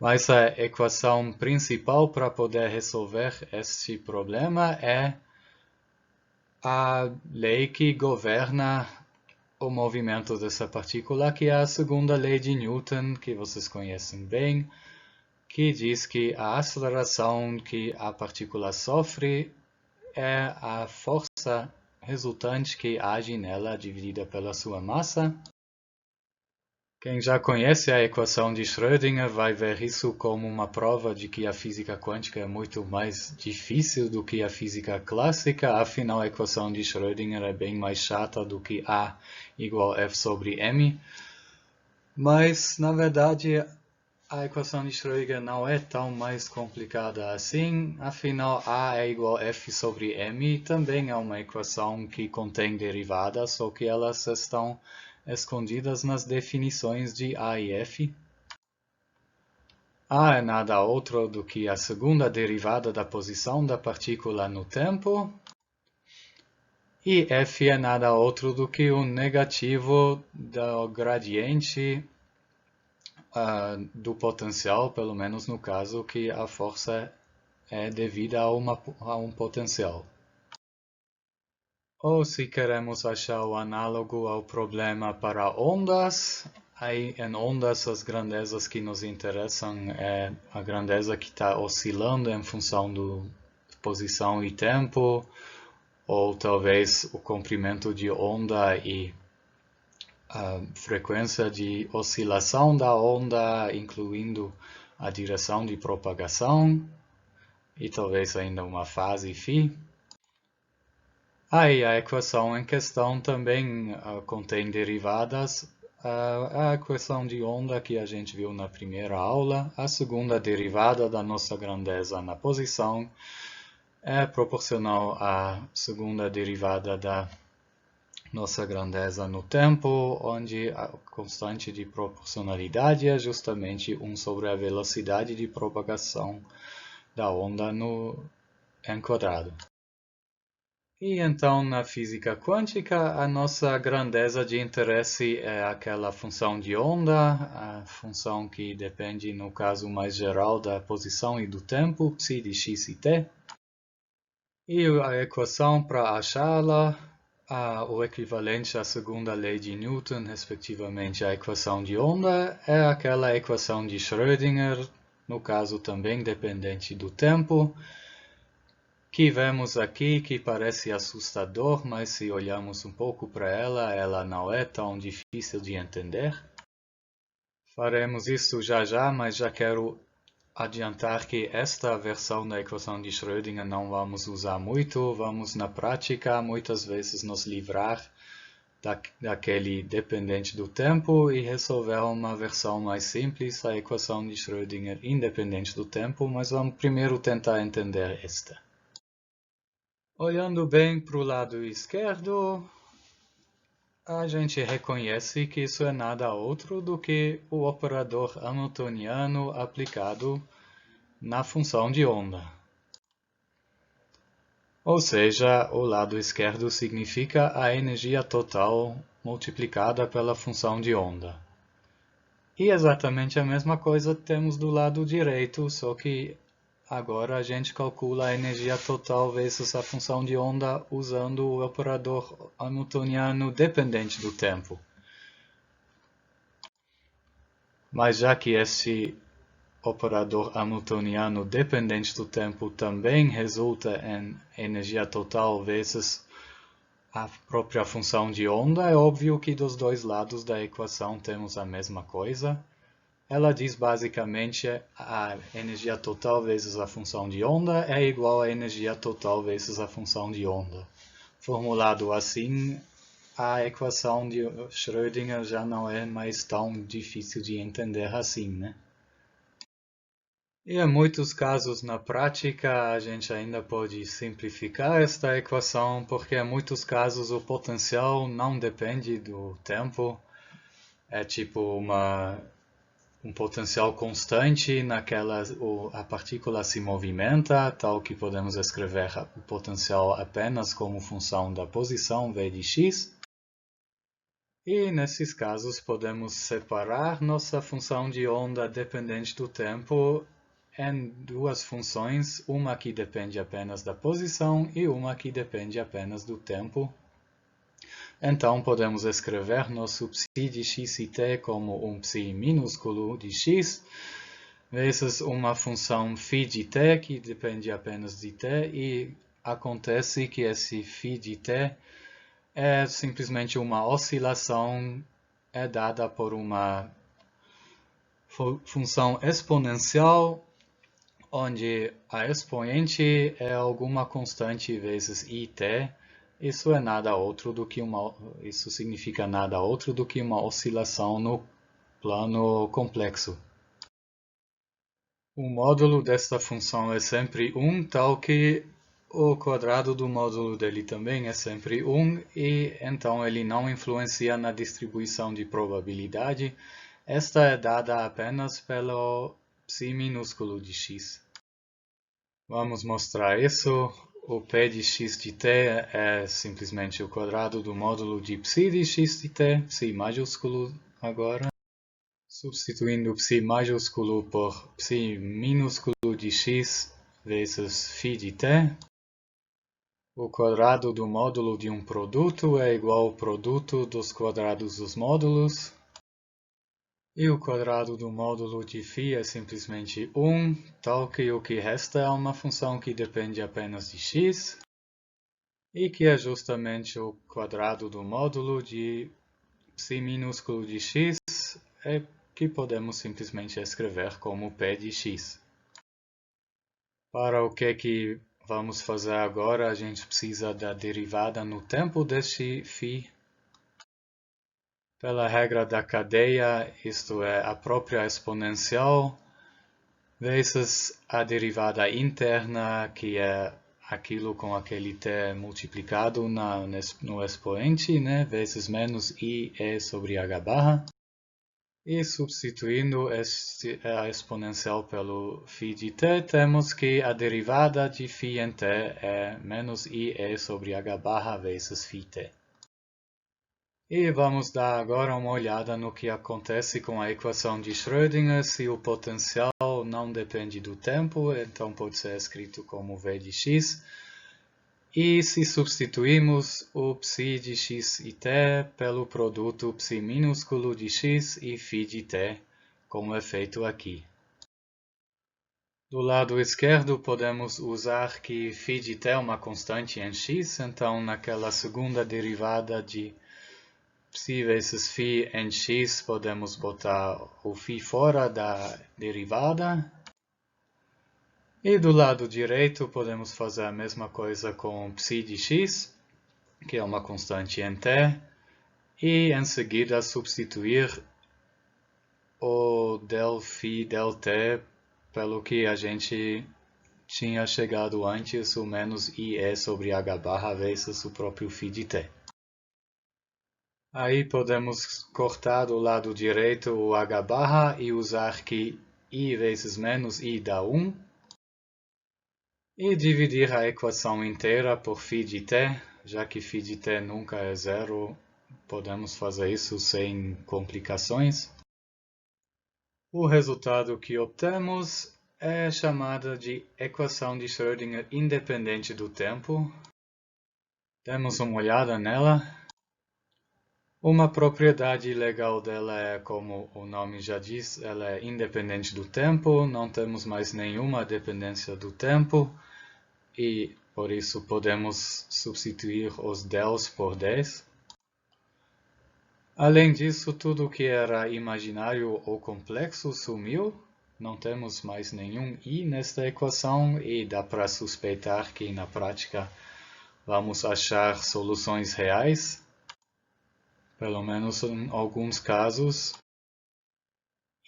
Mas a equação principal para poder resolver este problema é a lei que governa o movimento dessa partícula, que é a segunda lei de Newton, que vocês conhecem bem, que diz que a aceleração que a partícula sofre é a força resultante que age nela dividida pela sua massa. Quem já conhece a equação de Schrödinger vai ver isso como uma prova de que a física quântica é muito mais difícil do que a física clássica, afinal a equação de Schrödinger é bem mais chata do que A igual a F sobre M. Mas, na verdade, a equação de Schrödinger não é tão mais complicada assim, afinal A é igual a F sobre M também é uma equação que contém derivadas, só que elas estão escondidas nas definições de A e F. A é nada outro do que a segunda derivada da posição da partícula no tempo, e F é nada outro do que o negativo do gradiente do potencial, pelo menos no caso que a força é devida a um potencial. Ou se queremos achar o análogo ao problema para ondas, aí em ondas as grandezas que nos interessam é a grandeza que está oscilando em função de posição e tempo, ou talvez o comprimento de onda e a frequência de oscilação da onda, incluindo a direção de propagação e talvez ainda uma fase φ. Aí a equação em questão também contém derivadas. A equação de onda que a gente viu na primeira aula, a segunda derivada da nossa grandeza na posição é proporcional à segunda derivada da nossa grandeza no tempo, onde a constante de proporcionalidade é justamente 1 sobre a velocidade de propagação da onda em quadrado. E então, na física quântica, a nossa grandeza de interesse é aquela função de onda, a função que depende, no caso mais geral, da posição e do tempo, psi de x e t. E a equação para achá-la, o equivalente à segunda lei de Newton, respectivamente a equação de onda, é aquela equação de Schrödinger, no caso também dependente do tempo, que vemos aqui, que parece assustador, mas se olharmos um pouco para ela, ela não é tão difícil de entender. Faremos isso já já, mas já quero adiantar que esta versão da equação de Schrödinger não vamos usar muito, vamos na prática muitas vezes nos livrar daquele dependente do tempo e resolver uma versão mais simples, a equação de Schrödinger independente do tempo, mas vamos primeiro tentar entender esta. Olhando bem para o lado esquerdo, a gente reconhece que isso é nada outro do que o operador hamiltoniano aplicado na função de onda. Ou seja, o lado esquerdo significa a energia total multiplicada pela função de onda. E exatamente a mesma coisa temos do lado direito, só que agora a gente calcula a energia total vezes a função de onda usando o operador hamiltoniano dependente do tempo. Mas já que esse operador hamiltoniano dependente do tempo também resulta em energia total vezes a própria função de onda, é óbvio que dos dois lados da equação temos a mesma coisa. Ela diz basicamente a energia total vezes a função de onda é igual à energia total vezes a função de onda. Formulado assim, a equação de Schrödinger já não é mais tão difícil de entender assim, né? E em muitos casos na prática a gente ainda pode simplificar esta equação, porque em muitos casos o potencial não depende do tempo. É tipo um potencial constante naquela a partícula se movimenta, tal que podemos escrever o potencial apenas como função da posição v de x. E nesses casos podemos separar nossa função de onda dependente do tempo em duas funções, uma que depende apenas da posição e uma que depende apenas do tempo. Então, podemos escrever nosso psi de x e t como um psi minúsculo de x, vezes uma função φ de t, que depende apenas de t, e acontece que esse φ de t é simplesmente uma oscilação dada por uma função exponencial, onde a expoente é alguma constante vezes it. Isso significa nada outro do que uma oscilação no plano complexo. O módulo desta função é sempre 1, tal que o quadrado do módulo dele também é sempre 1, e então ele não influencia na distribuição de probabilidade. Esta é dada apenas pelo psi minúsculo de x. Vamos mostrar isso. O p de x de t é simplesmente o quadrado do módulo de psi de x de t, psi maiúsculo agora. Substituindo psi maiúsculo por psi minúsculo de x vezes φ de t. O quadrado do módulo de um produto é igual ao produto dos quadrados dos módulos. E o quadrado do módulo de φ é simplesmente 1, tal que o que resta é uma função que depende apenas de x, e que é justamente o quadrado do módulo de ψ minúsculo de x, que podemos simplesmente escrever como p de x. Para o que vamos fazer agora, a gente precisa da derivada no tempo deste φ. Pela regra da cadeia, isto é, a própria exponencial, vezes a derivada interna, que é aquilo com aquele t multiplicado no expoente, né? Vezes menos i e sobre h barra. E substituindo a exponencial pelo φ de t, temos que a derivada de φ em t é menos i e sobre h barra vezes φt. E vamos dar agora uma olhada no que acontece com a equação de Schrödinger se o potencial não depende do tempo, então pode ser escrito como v de x. E se substituímos o ψ de x e t pelo produto ψ minúsculo de x e φ de t, como é feito aqui. Do lado esquerdo podemos usar que φ de t é uma constante em x, então naquela segunda derivada de ψ vezes φ em x, podemos botar o φ fora da derivada. E do lado direito, podemos fazer a mesma coisa com ψ de x, que é uma constante em t, e em seguida substituir o del φ del t pelo que a gente tinha chegado antes, o menos IE sobre h barra vezes o próprio φ de t. Aí podemos cortar do lado direito o h barra e usar que i vezes menos i dá 1. E dividir a equação inteira por φ de t, já que φ de t nunca é zero, podemos fazer isso sem complicações. O resultado que obtemos é chamada de equação de Schrödinger independente do tempo. Demos uma olhada nela. Uma propriedade legal dela é, como o nome já diz, ela é independente do tempo, não temos mais nenhuma dependência do tempo, e por isso podemos substituir os dels por 10. Além disso, tudo que era imaginário ou complexo sumiu, não temos mais nenhum i nesta equação, e dá para suspeitar que na prática vamos achar soluções reais. Pelo menos em alguns casos.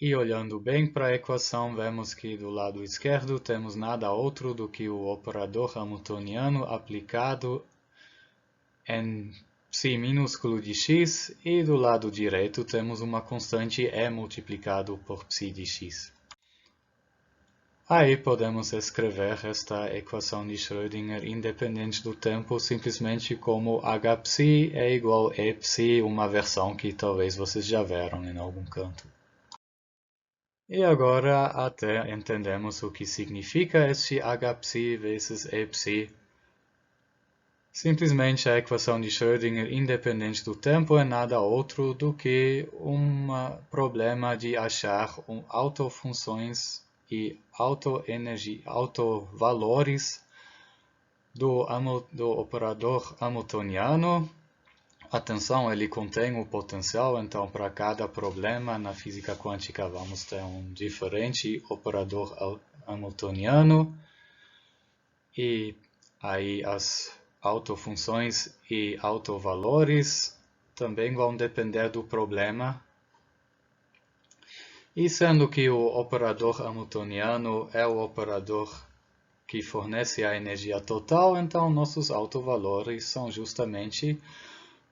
E olhando bem para a equação, vemos que do lado esquerdo temos nada outro do que o operador hamiltoniano aplicado em ψ minúsculo de x, e do lado direito temos uma constante e multiplicado por ψ de x. Aí podemos escrever esta equação de Schrödinger independente do tempo simplesmente como hψ é igual a eψ, uma versão que talvez vocês já viram em algum canto. E agora até entendemos o que significa este hψ vezes eψ. Simplesmente a equação de Schrödinger independente do tempo é nada outro do que um problema de achar autofunções e autovalores do operador hamiltoniano. Atenção, ele contém o potencial, então para cada problema na física quântica vamos ter um diferente operador hamiltoniano. E aí as autofunções e autovalores também vão depender do problema. E sendo que o operador hamiltoniano é o operador que fornece a energia total, então nossos autovalores são justamente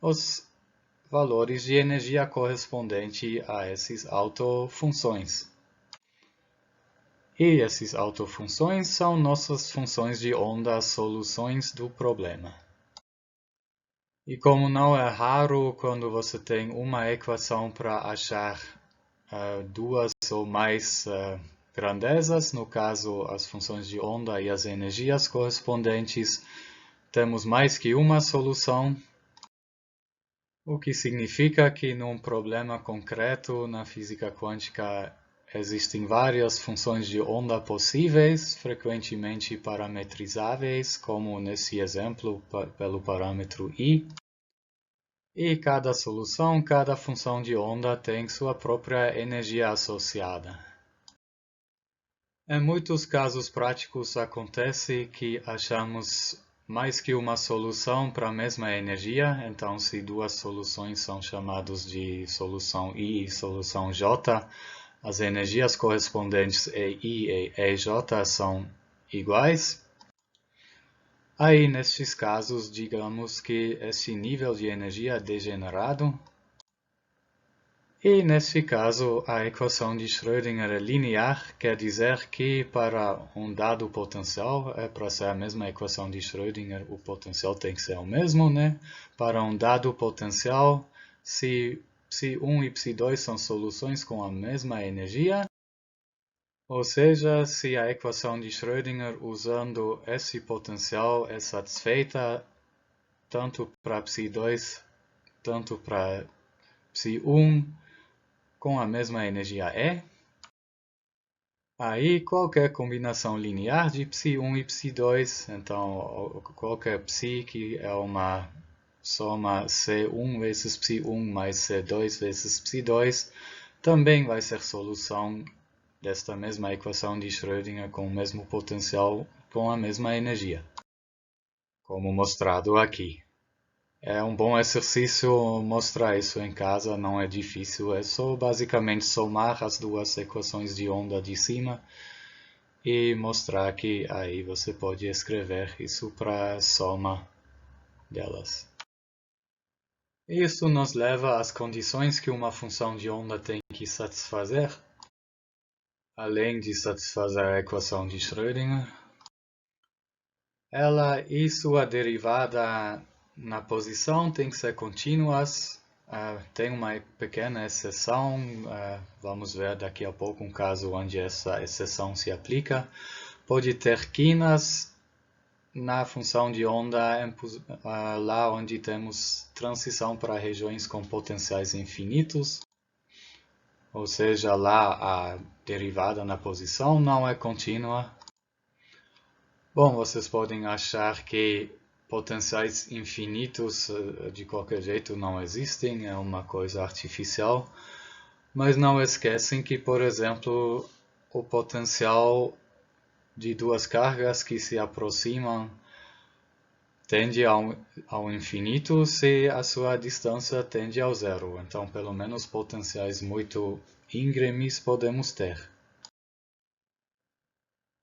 os valores de energia correspondente a essas autofunções. E essas autofunções são nossas funções de onda, as soluções do problema. E como não é raro quando você tem uma equação para achar duas ou mais grandezas, no caso as funções de onda e as energias correspondentes, temos mais que uma solução, o que significa que num problema concreto na física quântica existem várias funções de onda possíveis, frequentemente parametrizáveis, como nesse exemplo pelo parâmetro I. E cada solução, cada função de onda tem sua própria energia associada. Em muitos casos práticos acontece que achamos mais que uma solução para a mesma energia, então se duas soluções são chamadas de solução I e solução J, as energias correspondentes EI e EJ são iguais. Aí, nestes casos, digamos que esse nível de energia é degenerado. E, neste caso, a equação de Schrödinger é linear, quer dizer que para um dado potencial, para ser a mesma equação de Schrödinger, o potencial tem que ser o mesmo, né? Para um dado potencial, se Ψ1 e Ψ2 são soluções com a mesma energia, ou seja, se a equação de Schrödinger usando esse potencial é satisfeita tanto para Ψ2, tanto para Ψ1 com a mesma energia E, aí qualquer combinação linear de Ψ1 e Ψ2, então qualquer Ψ que é uma soma C1 vezes Ψ1 mais C2 vezes Ψ2, também vai ser solução desta mesma equação de Schrödinger com o mesmo potencial com a mesma energia, como mostrado aqui. É um bom exercício mostrar isso em casa, não é difícil, é só basicamente somar as duas equações de onda de cima e mostrar que aí você pode escrever isso para a soma delas. Isso nos leva às condições que uma função de onda tem que satisfazer. Além de satisfazer a equação de Schrödinger, ela e sua derivada na posição tem que ser contínuas. Tem uma pequena exceção, vamos ver daqui a pouco um caso onde essa exceção se aplica. Pode ter quinas na função de onda lá onde temos transição para regiões com potenciais infinitos. Ou seja, lá a derivada na posição não é contínua. Bom, vocês podem achar que potenciais infinitos de qualquer jeito não existem, é uma coisa artificial. Mas não esquecem que, por exemplo, o potencial de duas cargas que se aproximam tende ao infinito se a sua distância tende ao zero. Então, pelo menos potenciais muito íngremes podemos ter.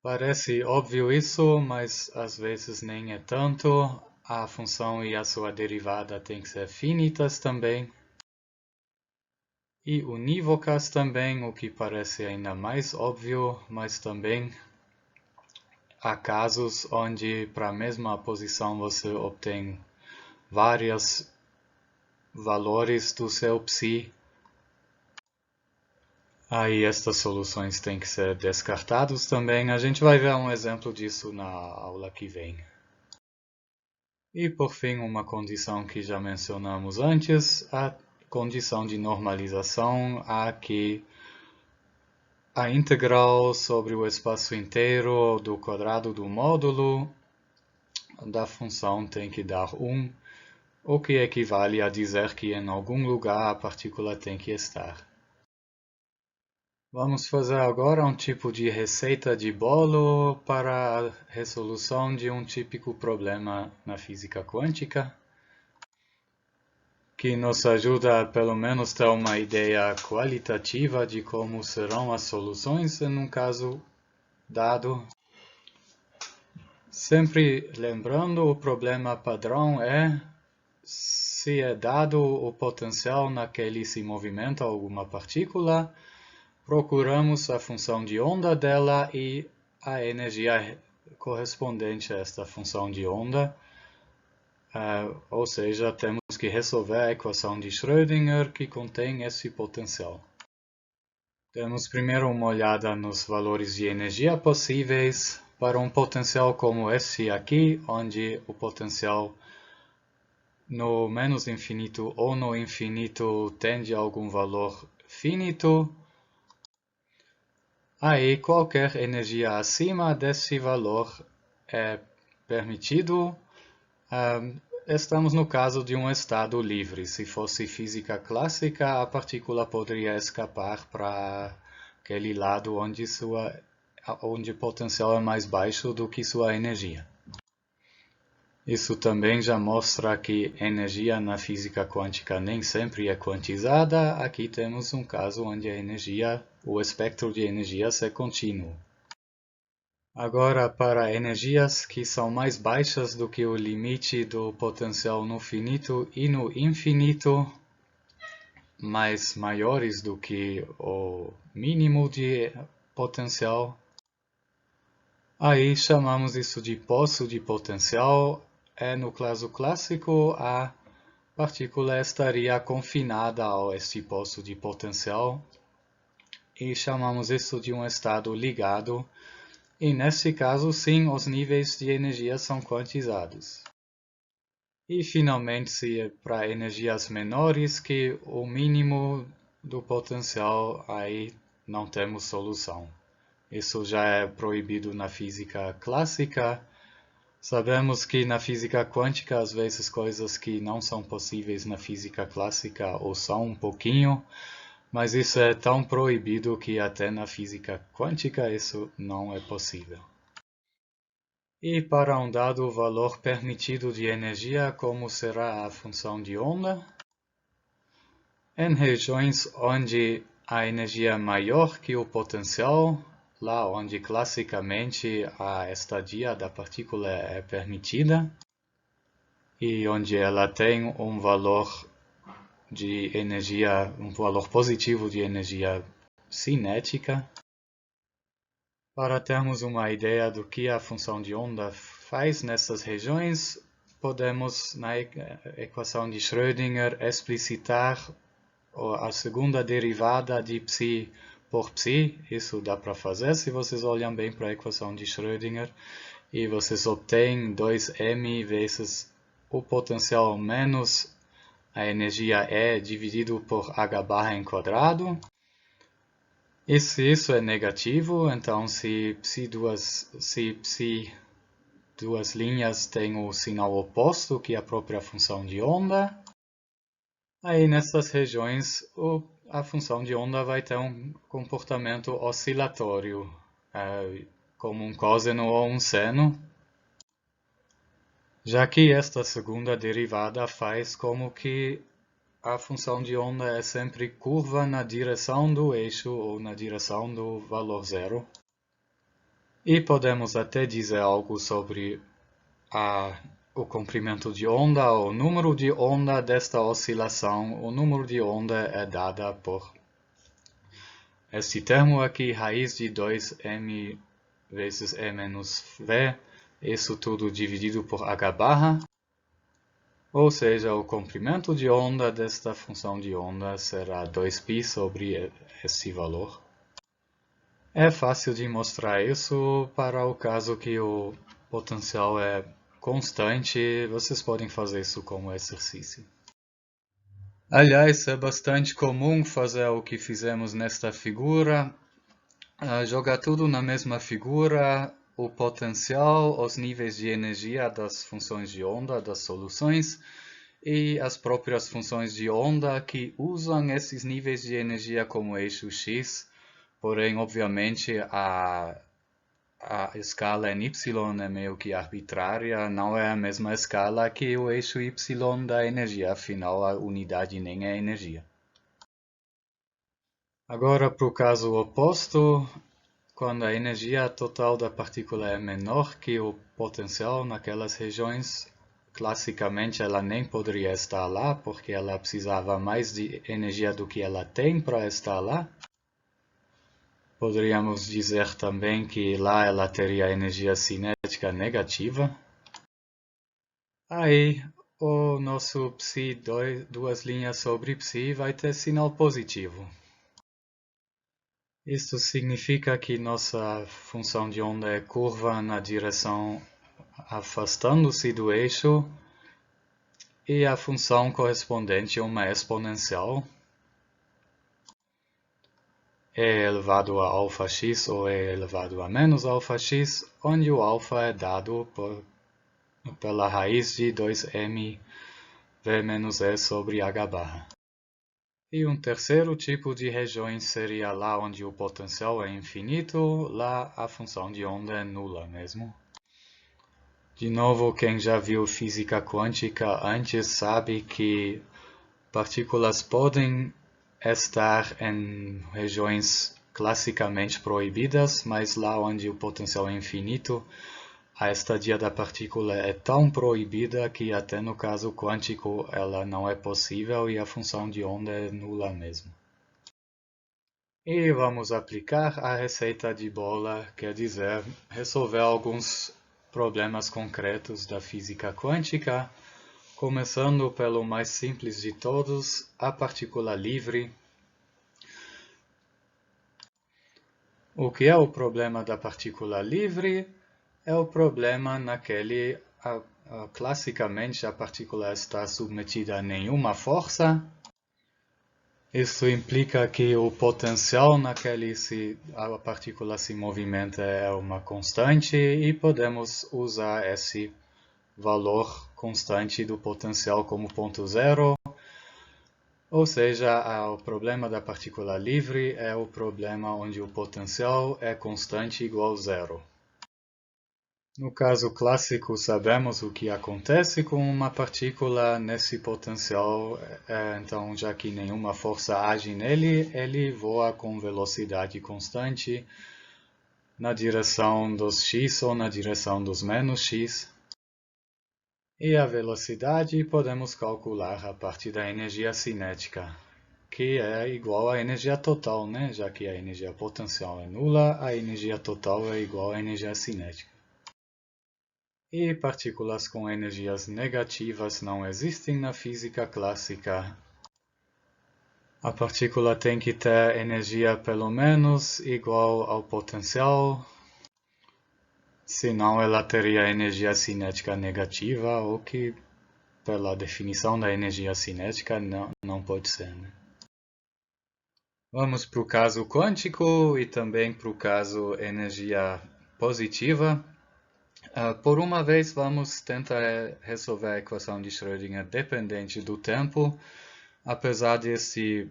Parece óbvio isso, mas às vezes nem é tanto. A função e a sua derivada têm que ser finitas também. E unívocas também, o que parece ainda mais óbvio, mas também há casos onde para a mesma posição você obtém vários valores do seu psi. Aí estas soluções têm que ser descartadas também. A gente vai ver um exemplo disso na aula que vem. E por fim, uma condição que já mencionamos antes, a condição de normalização, a que a integral sobre o espaço inteiro do quadrado do módulo da função tem que dar 1, o que equivale a dizer que em algum lugar a partícula tem que estar. Vamos fazer agora um tipo de receita de bolo para a resolução de um típico problema na física quântica, que nos ajuda a pelo menos ter uma ideia qualitativa de como serão as soluções em um caso dado. Sempre lembrando, o problema padrão é se é dado o potencial naquele se movimenta alguma partícula, procuramos a função de onda dela e a energia correspondente a esta função de onda. Ou seja, temos que resolver a equação de Schrödinger que contém esse potencial. Demos primeiro uma olhada nos valores de energia possíveis. para um potencial como este aqui, onde o potencial no menos infinito ou no infinito tende a algum valor finito, aí qualquer energia acima desse valor é permitido. Estamos no caso de um estado livre. Se fosse física clássica, a partícula poderia escapar para aquele lado onde o potencial é mais baixo do que sua energia. Isso também já mostra que energia na física quântica nem sempre é quantizada. Aqui temos um caso onde a energia, o espectro de energias é contínuo. Agora, para energias que são mais baixas do que o limite do potencial no finito e no infinito, mas maiores do que o mínimo de potencial, aí chamamos isso de poço de potencial. No caso clássico, a partícula estaria confinada a este poço de potencial e chamamos isso de um estado ligado. E neste caso, sim, os níveis de energia são quantizados. E finalmente, se é para energias menores que o mínimo do potencial, aí não temos solução. Isso já é proibido na física clássica. Sabemos que na física quântica, às vezes, coisas que não são possíveis na física clássica ou são um pouquinho, mas isso é tão proibido que até na física quântica isso não é possível. E para um dado valor permitido de energia, como será a função de onda? Em regiões onde a energia é maior que o potencial, lá onde classicamente a estadia da partícula é permitida, e onde ela tem um valor de energia, um valor positivo de energia cinética. Para termos uma ideia do que a função de onda faz nessas regiões, podemos, na equação de Schrödinger, explicitar a segunda derivada de psi por psi. Isso dá para fazer se vocês olham bem para a equação de Schrödinger. E vocês obtêm 2m vezes o potencial menos a energia E dividido por h barra em quadrado. E se isso é negativo, então se duas linhas têm o sinal oposto que a própria função de onda, aí nessas regiões a função de onda vai ter um comportamento oscilatório, como um cosseno ou um seno, já que esta segunda derivada faz como que a função de onda é sempre curva na direção do eixo ou na direção do valor zero. E podemos até dizer algo sobre o comprimento de onda, o número de onda desta oscilação. O número de onda é dada por este termo aqui, raiz de 2m vezes e menos v, isso tudo dividido por h barra. Ou seja, o comprimento de onda desta função de onda será 2π sobre esse valor. É fácil de mostrar isso para o caso que o potencial é constante. Vocês podem fazer isso como exercício. Aliás, é bastante comum fazer o que fizemos nesta figura. Jogar tudo na mesma figura, o potencial, os níveis de energia das funções de onda, das soluções, e as próprias funções de onda que usam esses níveis de energia como eixo x, porém, obviamente, a escala em y é meio que arbitrária, não é a mesma escala que o eixo y da energia, afinal a unidade nem é energia. Agora, para o caso oposto, quando a energia total da partícula é menor que o potencial naquelas regiões, classicamente ela nem poderia estar lá, porque ela precisava mais de energia do que ela tem para estar lá. Poderíamos dizer também que lá ela teria energia cinética negativa. Aí, o nosso psi, duas linhas sobre psi, vai ter sinal positivo. Isso significa que nossa função de onda é curva na direção afastando-se do eixo e a função correspondente é uma exponencial e elevado a αx ou e elevado a menos αx, onde o alfa é dado pela raiz de 2m v menos e sobre h barra. E um terceiro tipo de regiões seria lá onde o potencial é infinito, lá a função de onda é nula mesmo. De novo, quem já viu física quântica antes sabe que partículas podem estar em regiões classicamente proibidas, mas lá onde o potencial é infinito, a estadia da partícula é tão proibida que até no caso quântico ela não é possível e a função de onda é nula mesmo. E vamos aplicar a receita de bola, quer dizer, resolver alguns problemas concretos da física quântica, começando pelo mais simples de todos, a partícula livre. O que é o problema da partícula livre? É o problema naquele, classicamente, a partícula está submetida a nenhuma força. Isso implica que o potencial naquele a partícula se movimenta é uma constante e podemos usar esse valor constante do potencial como ponto zero. Ou seja, o problema da partícula livre é o problema onde o potencial é constante igual a zero. No caso clássico, sabemos o que acontece com uma partícula nesse potencial, então, já que nenhuma força age nele, ele voa com velocidade constante na direção dos x ou na direção dos menos x. E a velocidade podemos calcular a partir da energia cinética, que é igual à energia total, né? Já que a energia potencial é nula, a energia total é igual à energia cinética. E partículas com energias negativas não existem na física clássica. A partícula tem que ter energia pelo menos igual ao potencial, senão ela teria energia cinética negativa, o que, pela definição da energia cinética, não pode ser, né? Vamos para o caso quântico e também para o caso energia positiva. Por uma vez, vamos tentar resolver a equação de Schrödinger dependente do tempo, apesar desse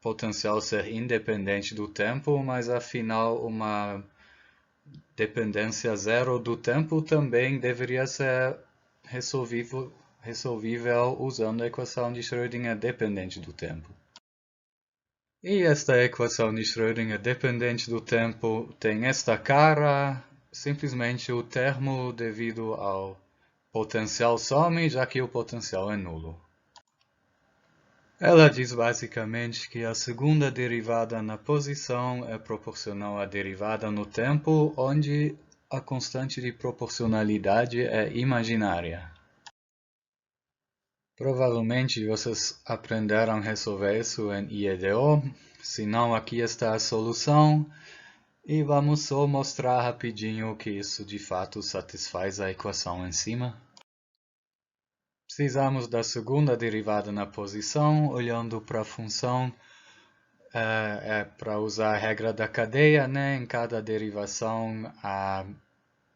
potencial ser independente do tempo, mas afinal uma dependência zero do tempo também deveria ser resolvível usando a equação de Schrödinger dependente do tempo. E esta equação de Schrödinger dependente do tempo tem esta cara. Simplesmente o termo devido ao potencial some, já que o potencial é nulo. Ela diz basicamente que a segunda derivada na posição é proporcional à derivada no tempo, onde a constante de proporcionalidade é imaginária. Provavelmente vocês aprenderam a resolver isso em IEDO, se não, aqui está a solução. E vamos só mostrar rapidinho que isso de fato satisfaz a equação em cima. Precisamos da segunda derivada na posição, olhando para a função, para usar a regra da cadeia, né? Em cada derivação, a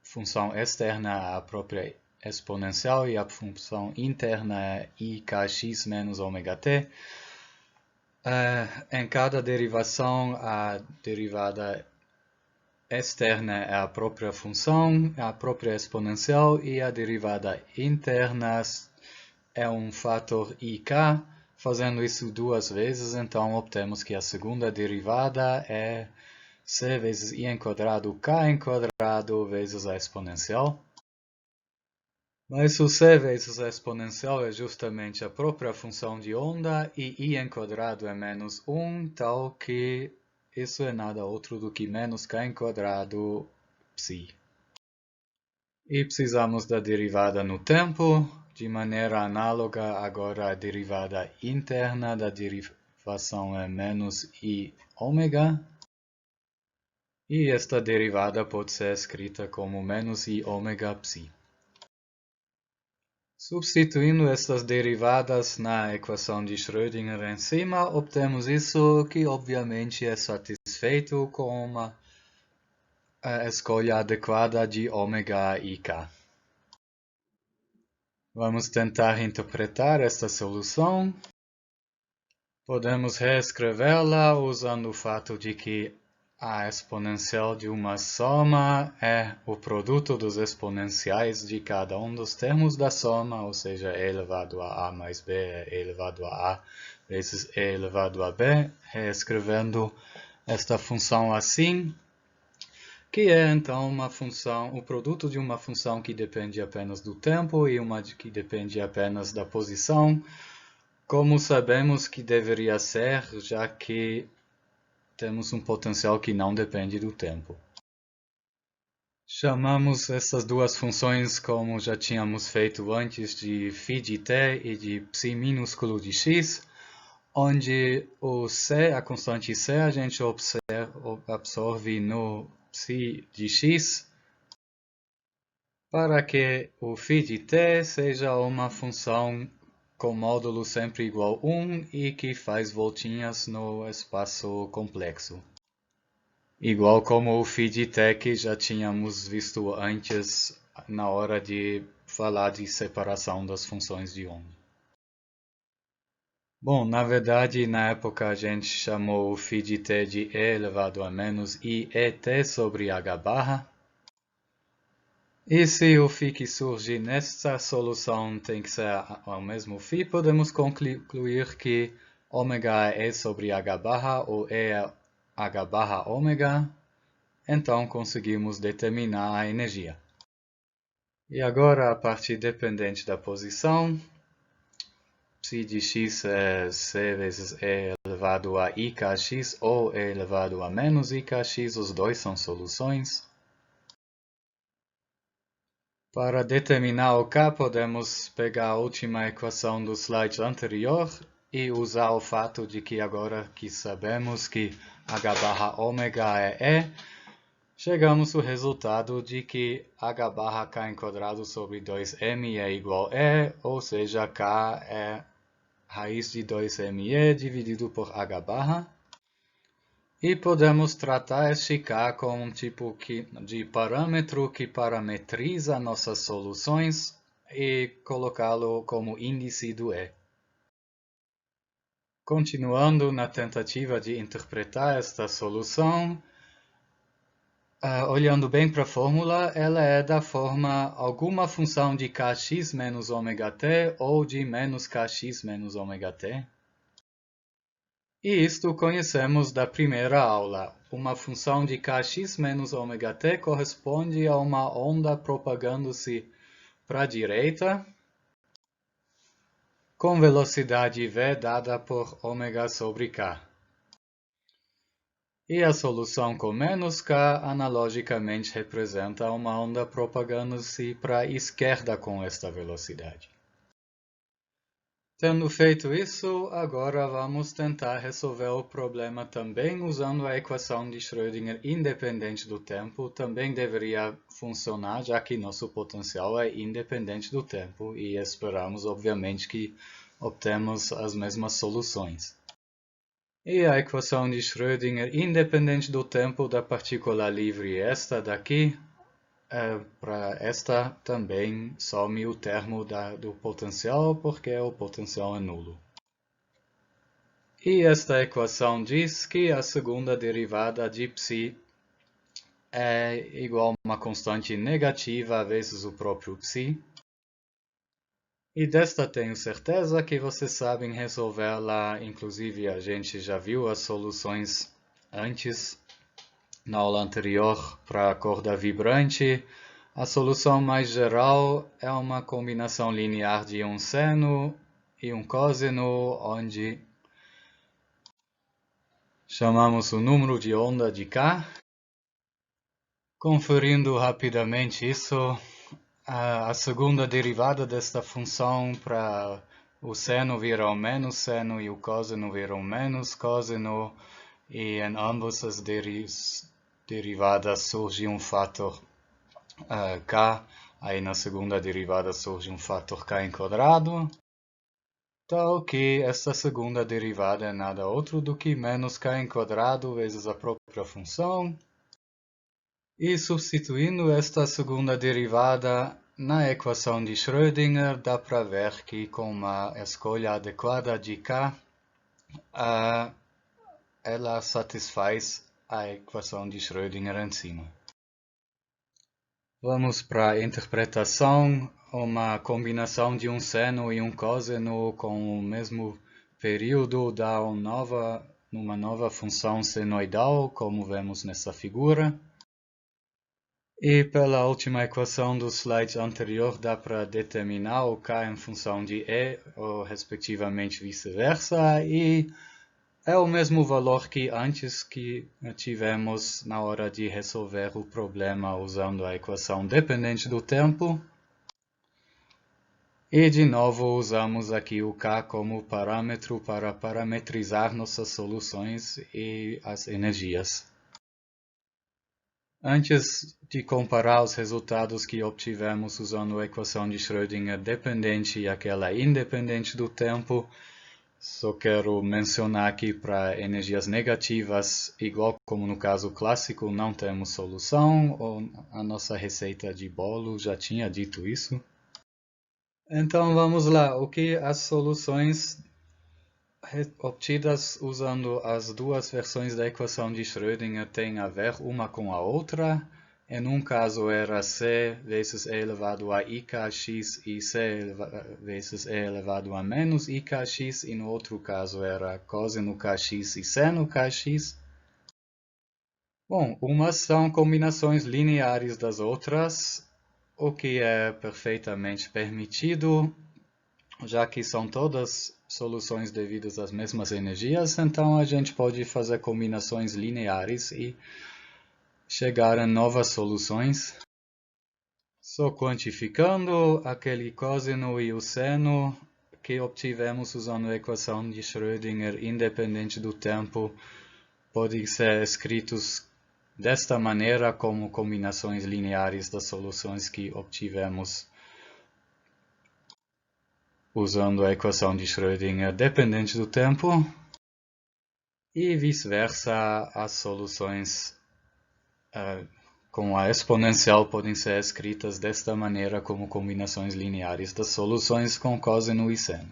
função externa é a própria exponencial e a função interna é ikx menos ωt. Em cada derivação, a derivada externa é a própria função, a própria exponencial, e a derivada interna é um fator ik. Fazendo isso duas vezes, então obtemos que a segunda derivada é c vezes i em quadrado k em quadrado vezes a exponencial. Mas o c vezes a exponencial é justamente a própria função de onda, e i em quadrado é menos 1, tal que isso é nada outro do que menos k em quadrado psi. E precisamos da derivada no tempo. De maneira análoga, agora a derivada interna da derivação é menos i ômega. E esta derivada pode ser escrita como menos I ômega psi. Substituindo estas derivadas na equação de Schrödinger em cima, obtemos isso que obviamente é satisfeito com uma escolha adequada de ômega e k. Vamos tentar interpretar esta solução. Podemos reescrevê-la usando o fato de que a exponencial de uma soma é o produto dos exponenciais de cada um dos termos da soma, ou seja, e elevado a mais b é e elevado a vezes e elevado a b, reescrevendo esta função assim, que é então uma função, o produto de uma função que depende apenas do tempo e uma que depende apenas da posição, como sabemos que deveria ser, já que temos um potencial que não depende do tempo. Chamamos essas duas funções, como já tínhamos feito antes, de φ de t e de psi minúsculo de x, onde o c, a constante c, a gente absorve no psi de x, para que o φ de t seja uma função com módulo sempre igual a 1 e que faz voltinhas no espaço complexo. Igual como o φ de t que já tínhamos visto antes na hora de falar de separação das funções de onda. Bom, na verdade, na época a gente chamou o φ de t de e elevado a menos iet sobre h barra. E se o φ que surge nesta solução tem que ser o mesmo φ, podemos concluir que ômega é e sobre h barra ou e é h barra ômega. Então conseguimos determinar a energia. E agora a parte dependente da posição. Psi de x é c vezes e elevado a ikx ou e elevado a menos ikx, os dois são soluções. Para determinar o k, podemos pegar a última equação do slide anterior e usar o fato de que agora que sabemos que h barra ômega é E, chegamos ao resultado de que h barra k enquadrado sobre 2m é igual a E, ou seja, k é raiz de 2me dividido por h barra. E podemos tratar este k como um tipo de parâmetro que parametriza nossas soluções e colocá-lo como índice do E. Continuando na tentativa de interpretar esta solução, olhando bem para a fórmula, ela é da forma alguma função de kx menos ômega t ou de menos kx menos ômega t. E isto conhecemos da primeira aula. Uma função de kx menos ômega t corresponde a uma onda propagando-se para a direita, com velocidade v dada por ômega sobre k. E a solução com menos k analogicamente representa uma onda propagando-se para a esquerda com esta velocidade. Tendo feito isso, agora vamos tentar resolver o problema também usando a equação de Schrödinger independente do tempo. Também deveria funcionar, já que nosso potencial é independente do tempo e esperamos, obviamente, que obtemos as mesmas soluções. E a equação de Schrödinger independente do tempo da partícula livre, esta daqui, para esta também some o termo do potencial, porque o potencial é nulo. E esta equação diz que a segunda derivada de psi é igual a uma constante negativa vezes o próprio psi. E desta tenho certeza que vocês sabem resolvê-la, inclusive a gente já viu as soluções antes, na aula anterior, para a corda vibrante. A solução mais geral é uma combinação linear de um seno e um cosseno, onde chamamos o número de onda de k. Conferindo rapidamente isso, a segunda derivada desta função para o seno vira um menos seno e o cosseno vira um menos cosseno, e em ambas as derivada surge um fator k, aí na segunda derivada surge um fator k em quadrado, tal que esta segunda derivada é nada outro do que menos k em quadrado vezes a própria função. E substituindo esta segunda derivada na equação de Schrödinger, dá para ver que com uma escolha adequada de k, ela satisfaz a equação de Schrödinger em cima. Vamos para a interpretação. Uma combinação de um seno e um cosseno com o mesmo período dá uma nova função senoidal, como vemos nessa figura. E pela última equação do slide anterior dá para determinar o k em função de e, ou respectivamente vice-versa, e é o mesmo valor que antes que tivemos na hora de resolver o problema usando a equação dependente do tempo. E de novo usamos aqui o k como parâmetro para parametrizar nossas soluções e as energias. Antes de comparar os resultados que obtivemos usando a equação de Schrödinger dependente e aquela independente do tempo, só quero mencionar que para energias negativas, igual como no caso clássico, não temos solução, ou a nossa receita de bolo já tinha dito isso. Então vamos lá, o que as soluções obtidas usando as duas versões da equação de Schrödinger têm a ver uma com a outra. Em um caso era c vezes e elevado a ikx e c vezes e elevado a menos ikx, e no outro caso era cosseno kx e seno kx. Bom, umas são combinações lineares das outras, o que é perfeitamente permitido, já que são todas soluções devidas às mesmas energias, então a gente pode fazer combinações lineares e chegar a novas soluções. Só quantificando aquele cosseno e o seno que obtivemos usando a equação de Schrödinger independente do tempo, podem ser escritos desta maneira como combinações lineares das soluções que obtivemos usando a equação de Schrödinger dependente do tempo, e vice-versa, as soluções com a exponencial podem ser escritas desta maneira como combinações lineares das soluções com cosseno e seno.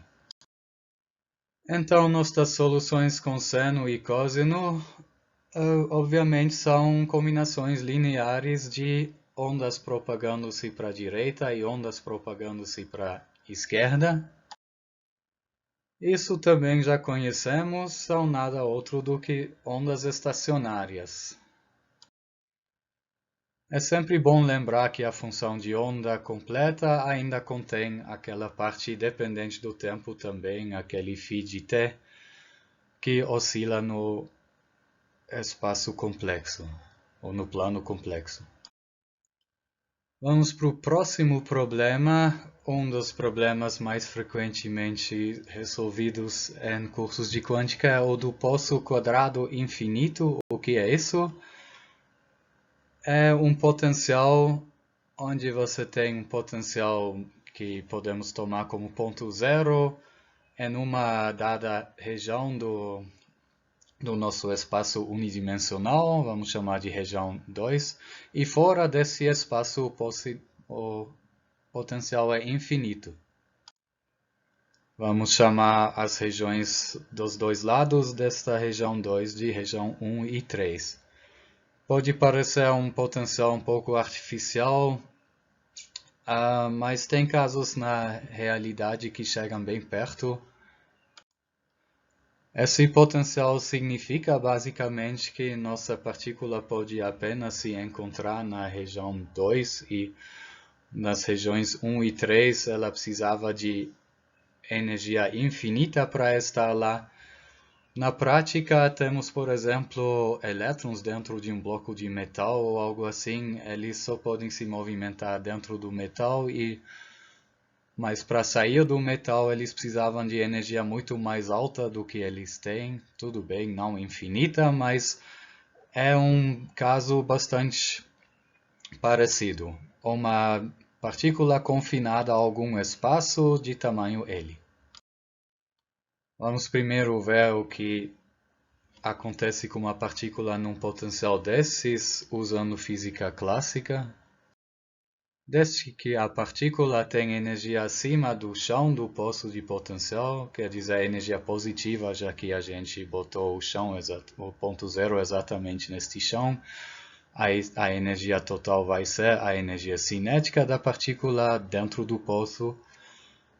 Então, nossas soluções com seno e cosseno, obviamente, são combinações lineares de ondas propagando-se para a direita e ondas propagando-se para a esquerda. Isso também já conhecemos, são nada outro do que ondas estacionárias. É sempre bom lembrar que a função de onda completa ainda contém aquela parte dependente do tempo também, aquele φ de t, que oscila no espaço complexo, ou no plano complexo. Vamos para o próximo problema, um dos problemas mais frequentemente resolvidos em cursos de quântica é o do poço quadrado infinito. O que é isso? É um potencial onde você tem um potencial que podemos tomar como ponto zero em uma dada região do nosso espaço unidimensional, vamos chamar de região 2, e fora desse espaço o potencial é infinito. Vamos chamar as regiões dos dois lados desta região 2 de região 1 e 3. Pode parecer um potencial um pouco artificial, mas tem casos na realidade que chegam bem perto. Esse potencial significa basicamente que nossa partícula pode apenas se encontrar na região 2 e nas regiões 1 e 3 ela precisava de energia infinita para estar lá. Na prática, temos, por exemplo, elétrons dentro de um bloco de metal ou algo assim. Eles só podem se movimentar dentro do metal, mas para sair do metal eles precisavam de energia muito mais alta do que eles têm. Tudo bem, não infinita, mas é um caso bastante parecido. Uma partícula confinada a algum espaço de tamanho L. Vamos primeiro ver o que acontece com uma partícula num potencial desses, usando física clássica. Desde que a partícula tem energia acima do chão do poço de potencial, quer dizer energia positiva, já que a gente botou o ponto zero exatamente neste chão, a energia total vai ser a energia cinética da partícula dentro do poço.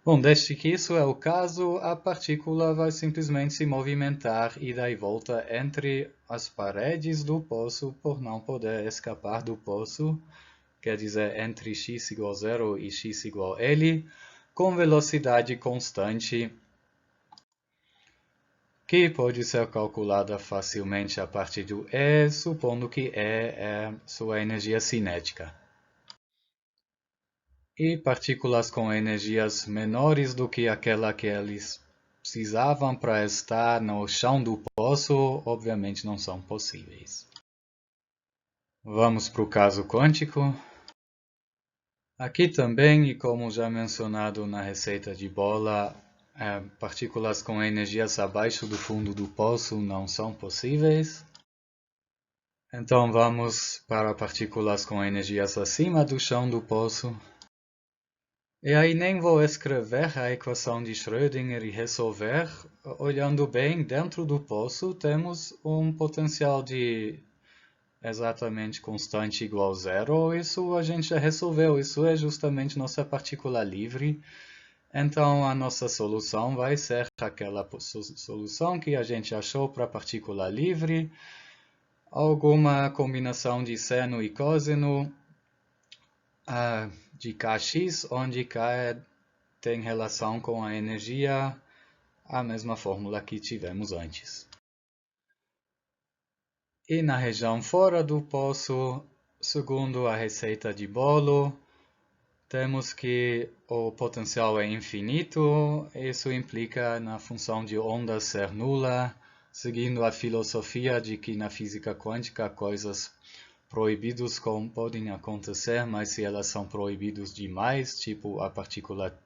Bom, desde que isso é o caso, a partícula vai simplesmente se movimentar ida e volta entre as paredes do poço por não poder escapar do poço, quer dizer, entre x igual a 0 e x igual a L, com velocidade constante, que pode ser calculada facilmente a partir do E, supondo que E é sua energia cinética. E partículas com energias menores do que aquela que eles precisavam para estar no chão do poço, obviamente não são possíveis. Vamos para o caso quântico. Aqui também, e como já mencionado na receita de bola, partículas com energias abaixo do fundo do poço não são possíveis. Então vamos para partículas com energias acima do chão do poço. E aí nem vou escrever a equação de Schrödinger e resolver. Olhando bem, dentro do poço temos um potencial de exatamente constante igual a zero. Isso a gente já resolveu, isso é justamente nossa partícula livre. Então a nossa solução vai ser aquela solução que a gente achou para a partícula livre. Alguma combinação de seno e cosseno de kx, onde k tem relação com a energia, a mesma fórmula que tivemos antes. E na região fora do poço, segundo a receita de bolo, temos que o potencial é infinito. Isso implica na função de onda ser nula, seguindo a filosofia de que na física quântica coisas proibidas podem acontecer, mas se elas são proibidas demais, tipo a partícula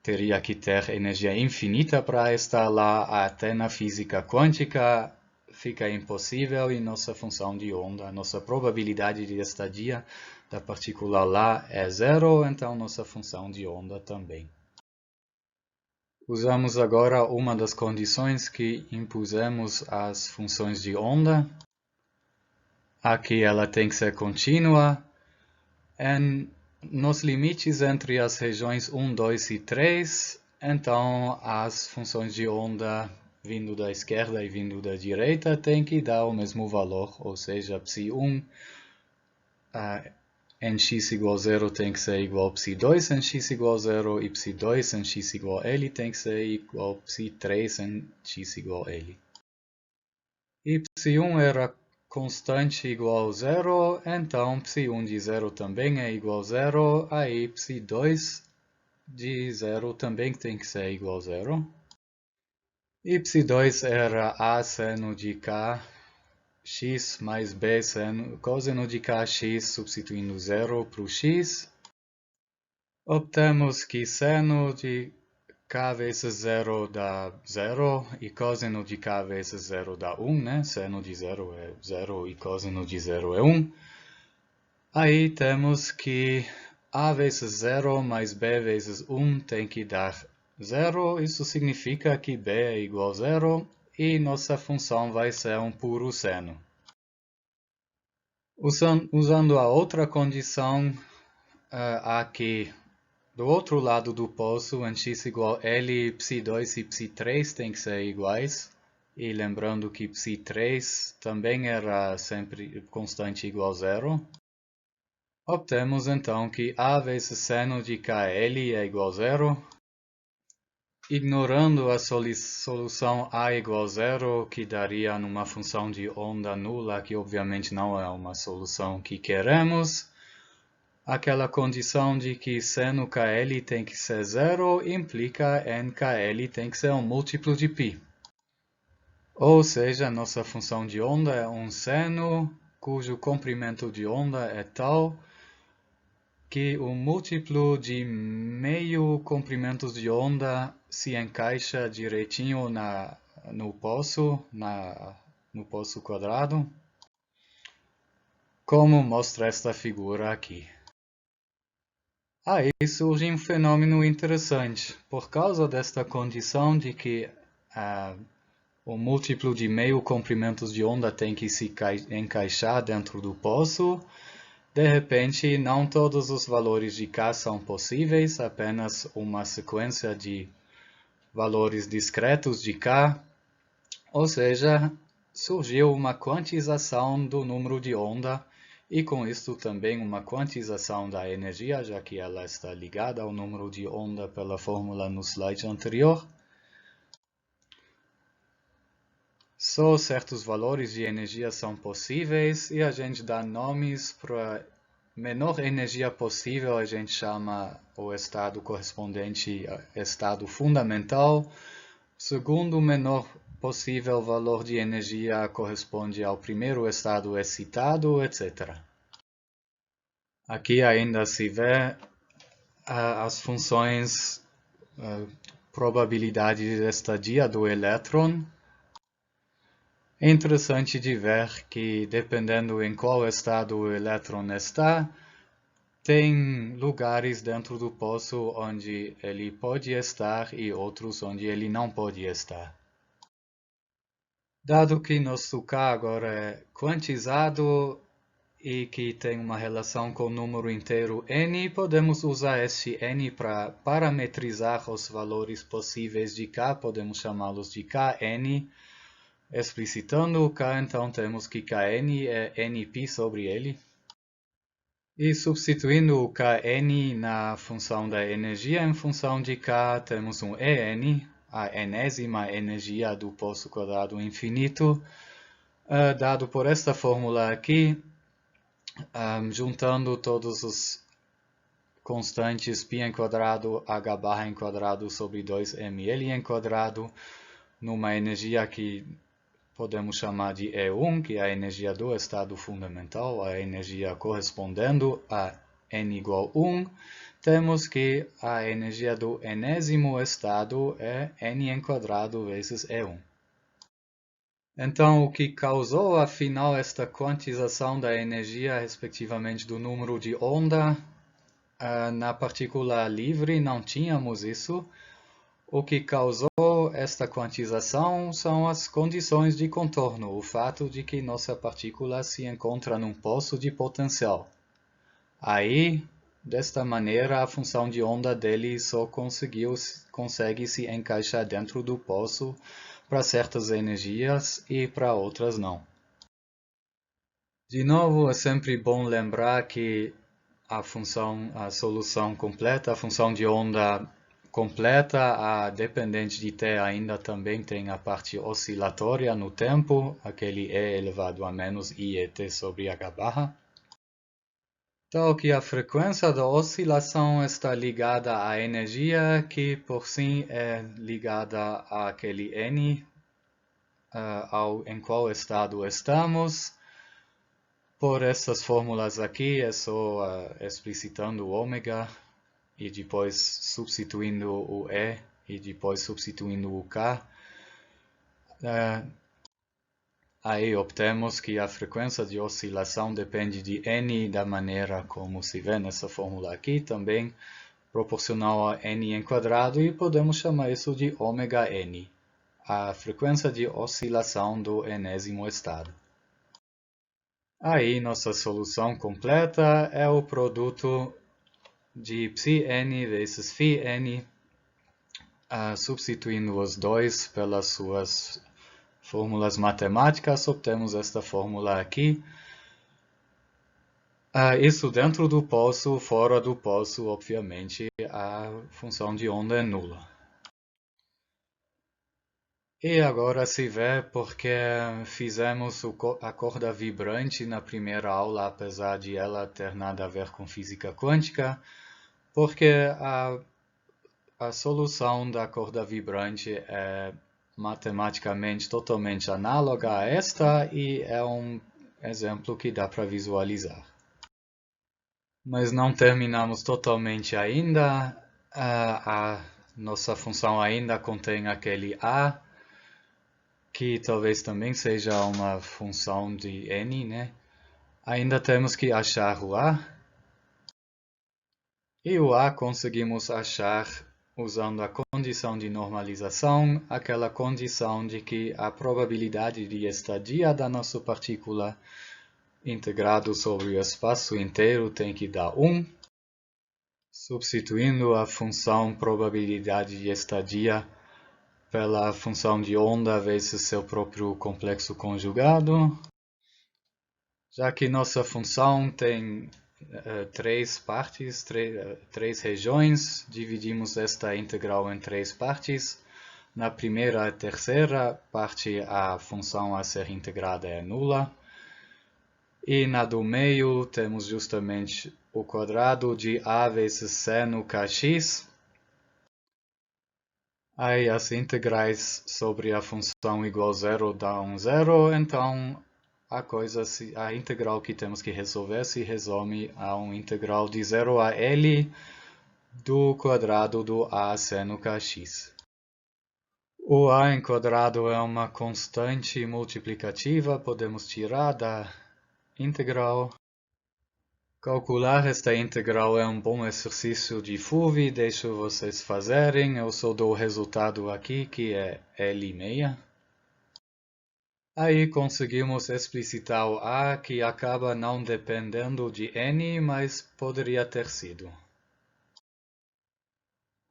teria que ter energia infinita para estar lá, até na física quântica fica impossível e nossa função de onda, nossa probabilidade de estadia da partícula lá é zero, então nossa função de onda também. Usamos agora uma das condições que impusemos às funções de onda. Aqui ela tem que ser contínua. Nos limites entre as regiões 1, 2 e 3, então as funções de onda vindo da esquerda e vindo da direita têm que dar o mesmo valor, ou seja, ψ1 em x igual a 0 tem que ser igual a ψ2 em x igual a 0 e ψ2 em x igual a L tem que ser igual a ψ3 em x igual a L. E ψ1 era constante igual a 0, então ψ1 de 0 também é igual a 0, aí ψ2 de 0 também tem que ser igual a 0. E ψ2 era a seno de k x mais b cosseno de kx, substituindo 0 para o x. Obtemos que seno de k vezes 0 dá 0 e cosseno de k vezes 0 dá 1, né? Seno de 0 é 0 e cosseno de 0 é 1. Aí temos que a vezes 0 mais b vezes 1 tem que dar 0. Isso significa que b é igual a 0 e nossa função vai ser um puro seno. Usando a outra condição aqui do outro lado do poço, em x igual a L, ψ2 e ψ3 têm que ser iguais. E lembrando que ψ3 também era sempre constante igual a 0. Obtemos então que a vezes seno de kl é igual a 0. Ignorando a solução a igual a 0, que daria numa função de onda nula, que obviamente não é uma solução que queremos, aquela condição de que seno kl tem que ser 0 implica em kl tem que ser um múltiplo de π. Ou seja, nossa função de onda é um seno cujo comprimento de onda é tal que o múltiplo de meio comprimentos de onda se encaixa direitinho no poço quadrado, como mostra esta figura aqui. Aí surge um fenômeno interessante. Por causa desta condição de que o múltiplo de meio comprimentos de onda tem que se encaixar dentro do poço, de repente não todos os valores de K são possíveis, apenas uma sequência de valores discretos de K, ou seja, surgiu uma quantização do número de onda e com isto também uma quantização da energia, já que ela está ligada ao número de onda pela fórmula no slide anterior. Só certos valores de energia são possíveis e a gente dá nomes para a menor energia possível, a gente chama o estado correspondente estado fundamental. Segundo menor possível valor de energia corresponde ao primeiro estado excitado, etc. Aqui ainda se vê as funções probabilidade de estadia do elétron. É interessante de ver que, dependendo em qual estado o elétron está, tem lugares dentro do poço onde ele pode estar e outros onde ele não pode estar. Dado que nosso K agora é quantizado e que tem uma relação com o número inteiro n, podemos usar este n para parametrizar os valores possíveis de K, podemos chamá-los de Kn. Explicitando o K, então temos que Kn é nπ sobre ele. E substituindo o Kn na função da energia em função de K, temos um En, a enésima energia do poço quadrado infinito, dado por esta fórmula aqui, juntando todos os constantes π em quadrado, h barra em quadrado sobre 2ml em quadrado, numa energia que podemos chamar de E1, que é a energia do estado fundamental, a energia correspondendo a n igual 1, temos que a energia do enésimo estado é n em quadrado vezes E1. Então, o que causou, afinal, esta quantização da energia, respectivamente, do número de onda, na partícula livre não tínhamos isso. O que causou esta quantização são as condições de contorno, o fato de que nossa partícula se encontra num poço de potencial. Aí, desta maneira, a função de onda dele só consegue se encaixar dentro do poço para certas energias e para outras não. De novo, é sempre bom lembrar que a solução completa, a função de onda completa, a dependente de t ainda também tem a parte oscilatória no tempo, aquele e elevado a menos iet sobre h barra. Então, que a frequência da oscilação está ligada à energia, que por si é ligada àquele n, em qual estado estamos. Por essas fórmulas aqui, é só explicitando o ômega, e depois substituindo o E, e depois substituindo o K. Aí obtemos que a frequência de oscilação depende de n da maneira como se vê nessa fórmula aqui, também proporcional a n em quadrado, e podemos chamar isso de ômega n, a frequência de oscilação do enésimo estado. Aí nossa solução completa é o produto de ψn vezes φn, substituindo os dois pelas suas fórmulas matemáticas, obtemos esta fórmula aqui. Isso dentro do poço, fora do poço, obviamente, a função de onda é nula. E agora se vê porque fizemos a corda vibrante na primeira aula, apesar de ela ter nada a ver com física quântica, porque a solução da corda vibrante é matematicamente totalmente análoga a esta e é um exemplo que dá para visualizar. Mas não terminamos totalmente ainda. A nossa função ainda contém aquele a, que talvez também seja uma função de n, né? Ainda temos que achar o a. E o a conseguimos achar usando a condição de normalização, aquela condição de que a probabilidade de estadia da nossa partícula integrado sobre o espaço inteiro tem que dar 1. Substituindo a função probabilidade de estadia pela função de onda vezes seu próprio complexo conjugado. Já que nossa função tem três partes, três regiões, dividimos esta integral em três partes. Na primeira e terceira parte, a função a ser integrada é nula. E na do meio, temos justamente o quadrado de a vezes seno kx. Aí as integrais sobre a função igual a zero dão zero, então a integral que temos que resolver se resume a uma integral de 0 a L do quadrado do a seno kx. O a enquadrado é uma constante multiplicativa, podemos tirar da integral. Calcular esta integral é um bom exercício de FUVI, deixo vocês fazerem, eu só dou o resultado aqui, que é L6. Aí conseguimos explicitar o a, que acaba não dependendo de n, mas poderia ter sido.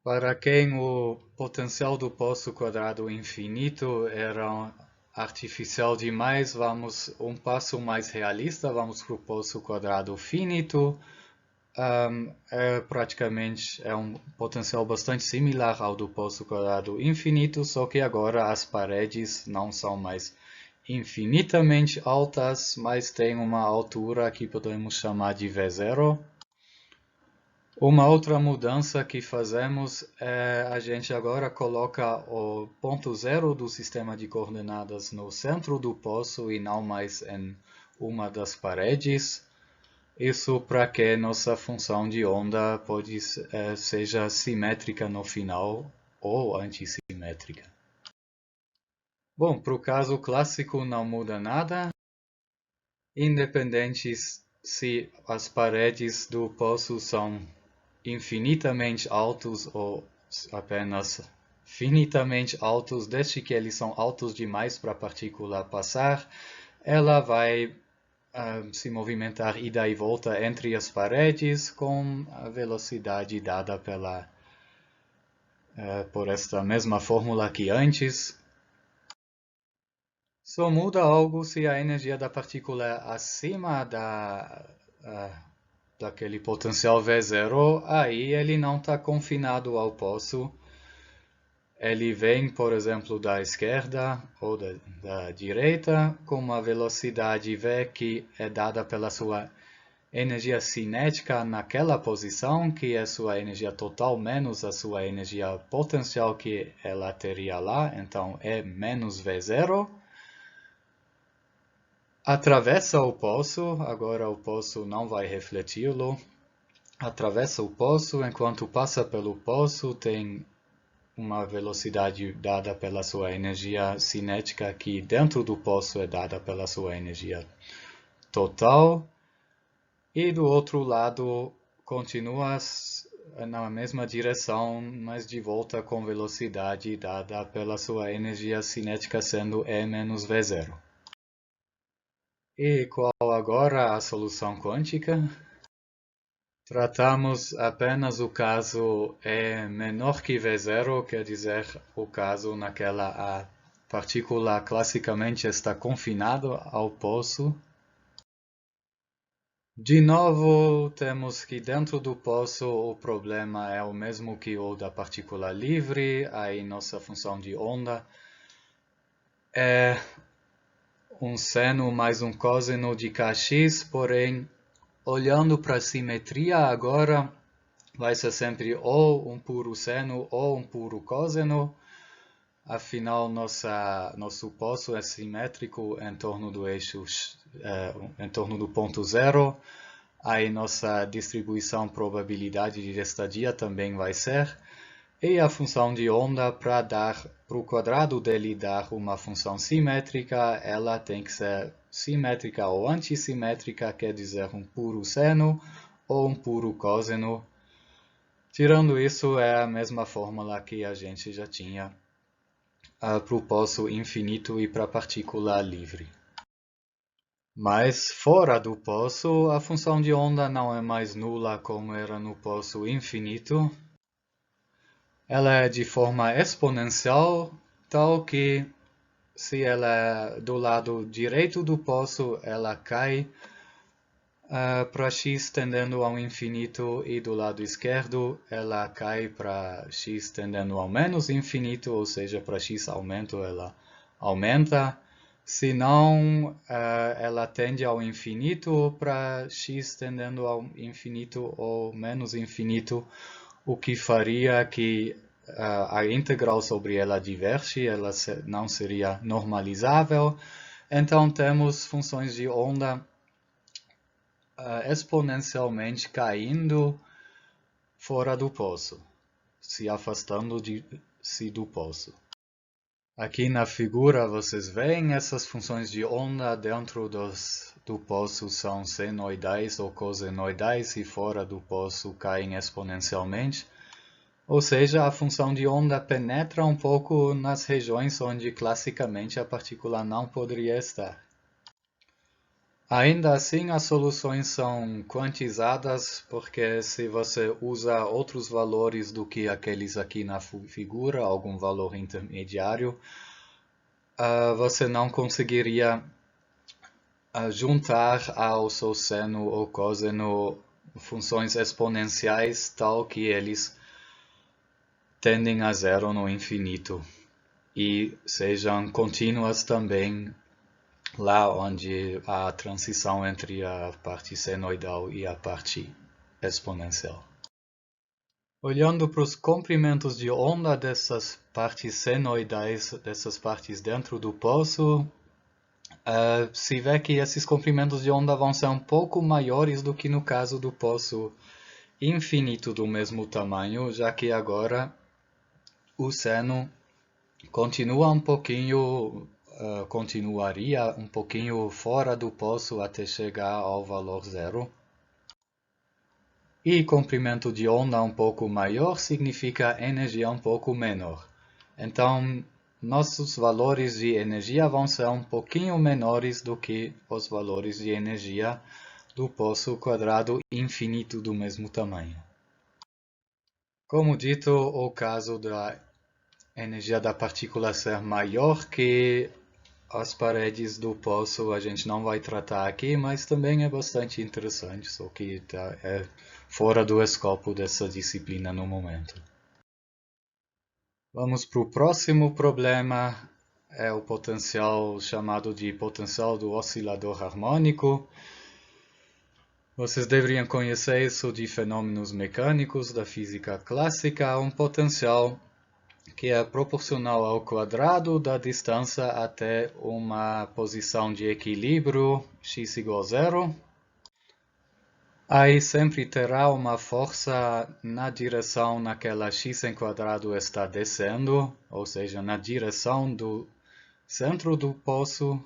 Para quem o potencial do poço quadrado infinito era artificial demais, vamos um passo mais realista, vamos para o poço quadrado finito. Praticamente é um potencial bastante similar ao do poço quadrado infinito, só que agora as paredes não são mais infinitamente altas, mas têm uma altura que podemos chamar de V0. Uma outra mudança que fazemos é a gente agora coloca o ponto zero do sistema de coordenadas no centro do poço e não mais em uma das paredes. Isso para que nossa função de onda seja simétrica no final ou antissimétrica. Bom, para o caso clássico não muda nada. Independente se as paredes do poço são infinitamente altos ou apenas finitamente altos, desde que eles são altos demais para a partícula passar, ela vai se movimentar ida e volta entre as paredes com a velocidade dada por esta mesma fórmula que antes. Só muda algo se a energia da partícula é acima daquele potencial V0, aí ele não está confinado ao poço. Ele vem, por exemplo, da esquerda ou da direita, com uma velocidade V que é dada pela sua energia cinética naquela posição, que é sua energia total menos a sua energia potencial que ela teria lá, então é menos V0. Atravessa o poço, agora o poço não vai refleti-lo. Atravessa o poço, enquanto passa pelo poço tem uma velocidade dada pela sua energia cinética que dentro do poço é dada pela sua energia total. E do outro lado continua na mesma direção, mas de volta com velocidade dada pela sua energia cinética sendo E menos V0. E qual agora a solução quântica? Tratamos apenas o caso E menor que V0, quer dizer, o caso naquela a partícula classicamente está confinada ao poço. De novo, temos que dentro do poço o problema é o mesmo que o da partícula livre, aí nossa função de onda é um seno mais um cosseno de kx, porém, olhando para a simetria agora, vai ser sempre ou um puro seno ou um puro cosseno. Afinal, nosso poço é simétrico em torno do eixo, em torno do ponto zero. Aí nossa distribuição probabilidade de estadia também vai ser. E a função de onda, para o quadrado dele dar uma função simétrica, ela tem que ser simétrica ou antissimétrica, quer dizer um puro seno ou um puro cosseno. Tirando isso, é a mesma fórmula que a gente já tinha para o poço infinito e para a partícula livre. Mas fora do poço, a função de onda não é mais nula como era no poço infinito. Ela é de forma exponencial, tal que se ela é do lado direito do poço, ela cai para x tendendo ao infinito, e do lado esquerdo ela cai para x tendendo ao menos infinito, ou seja, para x aumento ela aumenta. Se não, ela tende ao infinito para x tendendo ao infinito ou menos infinito, o que faria que a integral sobre ela diverge, ela não seria normalizável. Então temos funções de onda exponencialmente caindo fora do poço, se afastando-se do poço. Aqui na figura vocês veem essas funções de onda dentro do poço são senoidais ou cosenoidais e fora do poço caem exponencialmente. Ou seja, a função de onda penetra um pouco nas regiões onde classicamente a partícula não poderia estar. Ainda assim, as soluções são quantizadas, porque se você usa outros valores do que aqueles aqui na figura, algum valor intermediário, você não conseguiria juntar ao seu seno ou cosseno funções exponenciais tal que eles tendem a zero no infinito e sejam contínuas também lá onde há a transição entre a parte senoidal e a parte exponencial. Olhando para os comprimentos de onda dessas partes senoidais, dessas partes dentro do poço, se vê que esses comprimentos de onda vão ser um pouco maiores do que no caso do poço infinito do mesmo tamanho, já que agora o seno continuaria um pouquinho fora do poço até chegar ao valor zero. E comprimento de onda um pouco maior significa energia um pouco menor. Então, nossos valores de energia vão ser um pouquinho menores do que os valores de energia do poço quadrado infinito do mesmo tamanho. Como dito, o caso da energia da partícula ser maior que as paredes do poço a gente não vai tratar aqui, mas também é bastante interessante, só que é fora do escopo dessa disciplina no momento. Vamos para o próximo problema, é o potencial chamado de potencial do oscilador harmônico. Vocês deveriam conhecer isso de fenômenos mecânicos da física clássica, um potencial que é proporcional ao quadrado da distância até uma posição de equilíbrio x igual a zero. Aí sempre terá uma força na direção naquela x em quadrado está descendo, ou seja, na direção do centro do poço.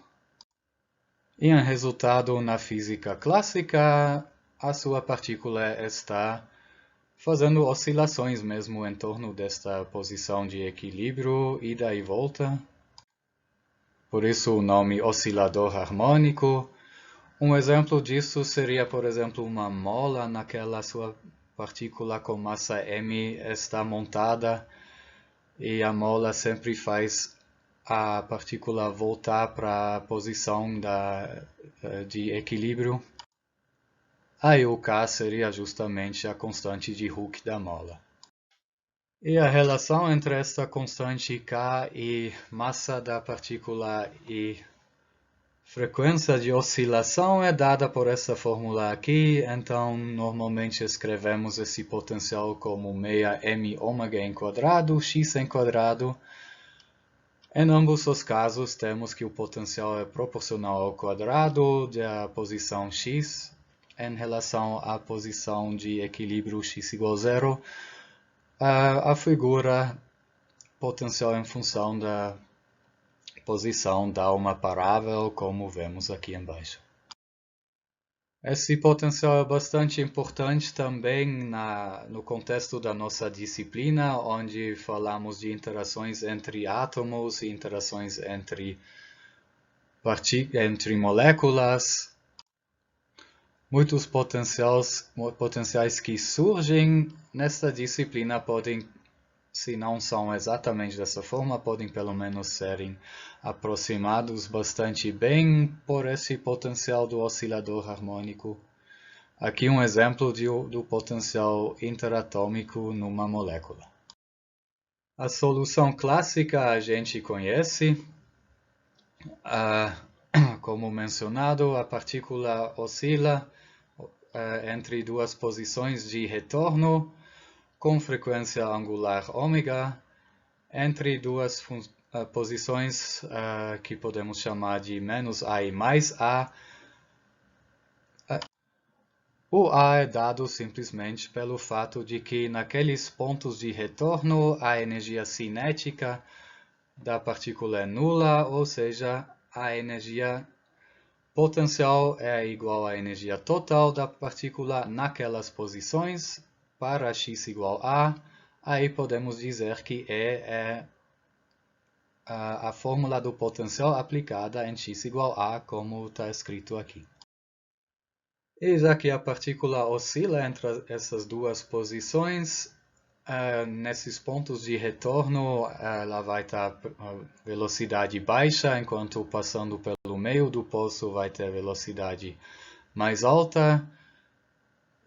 E em resultado, na física clássica, a sua partícula está fazendo oscilações mesmo em torno desta posição de equilíbrio, ida e volta. Por isso o nome oscilador harmônico. Um exemplo disso seria, por exemplo, uma mola naquela sua partícula com massa m está montada e a mola sempre faz a partícula voltar para a posição de equilíbrio. Aí o K seria justamente a constante de Hooke da mola. E a relação entre esta constante K e massa da partícula e frequência de oscilação é dada por essa fórmula aqui, então normalmente escrevemos esse potencial como meia m ômega em quadrado, x em quadrado, Em ambos os casos, temos que o potencial é proporcional ao quadrado da posição x em relação à posição de equilíbrio x igual a zero. A figura potencial em função da posição dá uma parábola, como vemos aqui embaixo. Esse potencial é bastante importante também no contexto da nossa disciplina, onde falamos de interações entre átomos e interações entre moléculas. Muitos potenciais que surgem nesta disciplina podem, se não são exatamente dessa forma, podem pelo menos serem aproximados bastante bem por esse potencial do oscilador harmônico. Aqui um exemplo do potencial interatômico numa molécula. A solução clássica a gente conhece. Como mencionado, a partícula oscila entre duas posições de retorno com frequência angular ômega, entre duas posições que podemos chamar de menos A e mais A. O A é dado simplesmente pelo fato de que naqueles pontos de retorno a energia cinética da partícula é nula, ou seja, a energia potencial é igual à energia total da partícula naquelas posições. Para x igual a, aí podemos dizer que E é a fórmula do potencial aplicada em x igual a, como está escrito aqui. E já que a partícula oscila entre essas duas posições, nesses pontos de retorno ela vai estar velocidade baixa, enquanto passando pelo meio do poço vai ter velocidade mais alta.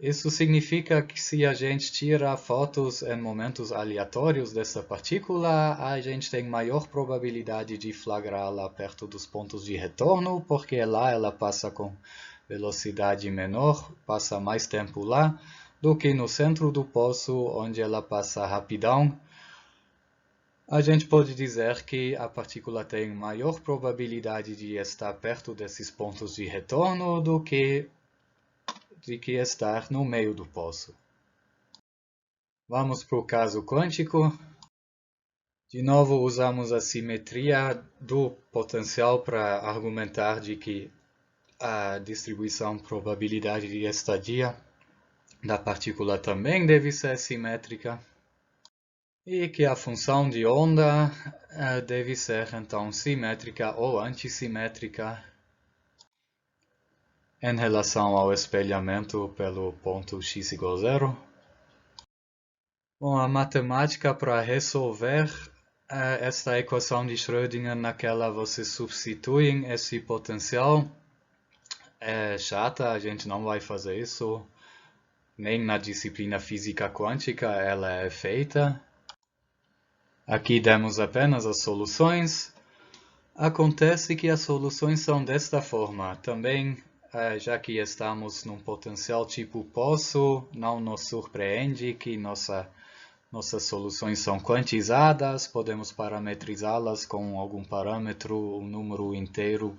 Isso significa que se a gente tira fotos em momentos aleatórios dessa partícula, a gente tem maior probabilidade de flagrá-la perto dos pontos de retorno, porque lá ela passa com velocidade menor, passa mais tempo lá, do que no centro do poço, onde ela passa rapidão. A gente pode dizer que a partícula tem maior probabilidade de estar perto desses pontos de retorno do que estar no meio do poço. Vamos para o caso quântico. De novo, usamos a simetria do potencial para argumentar de que a distribuição probabilidade de estadia da partícula também deve ser simétrica e que a função de onda deve ser então simétrica ou antissimétrica em relação ao espelhamento pelo ponto x igual a zero. Bom, a matemática para resolver esta equação de Schrödinger, naquela você substitui esse potencial, é chata, a gente não vai fazer isso, nem na disciplina física quântica ela é feita. Aqui demos apenas as soluções. Acontece que as soluções são desta forma. Também, já que estamos num potencial tipo poço, não nos surpreende que nossas soluções são quantizadas, podemos parametrizá-las com algum parâmetro, um número inteiro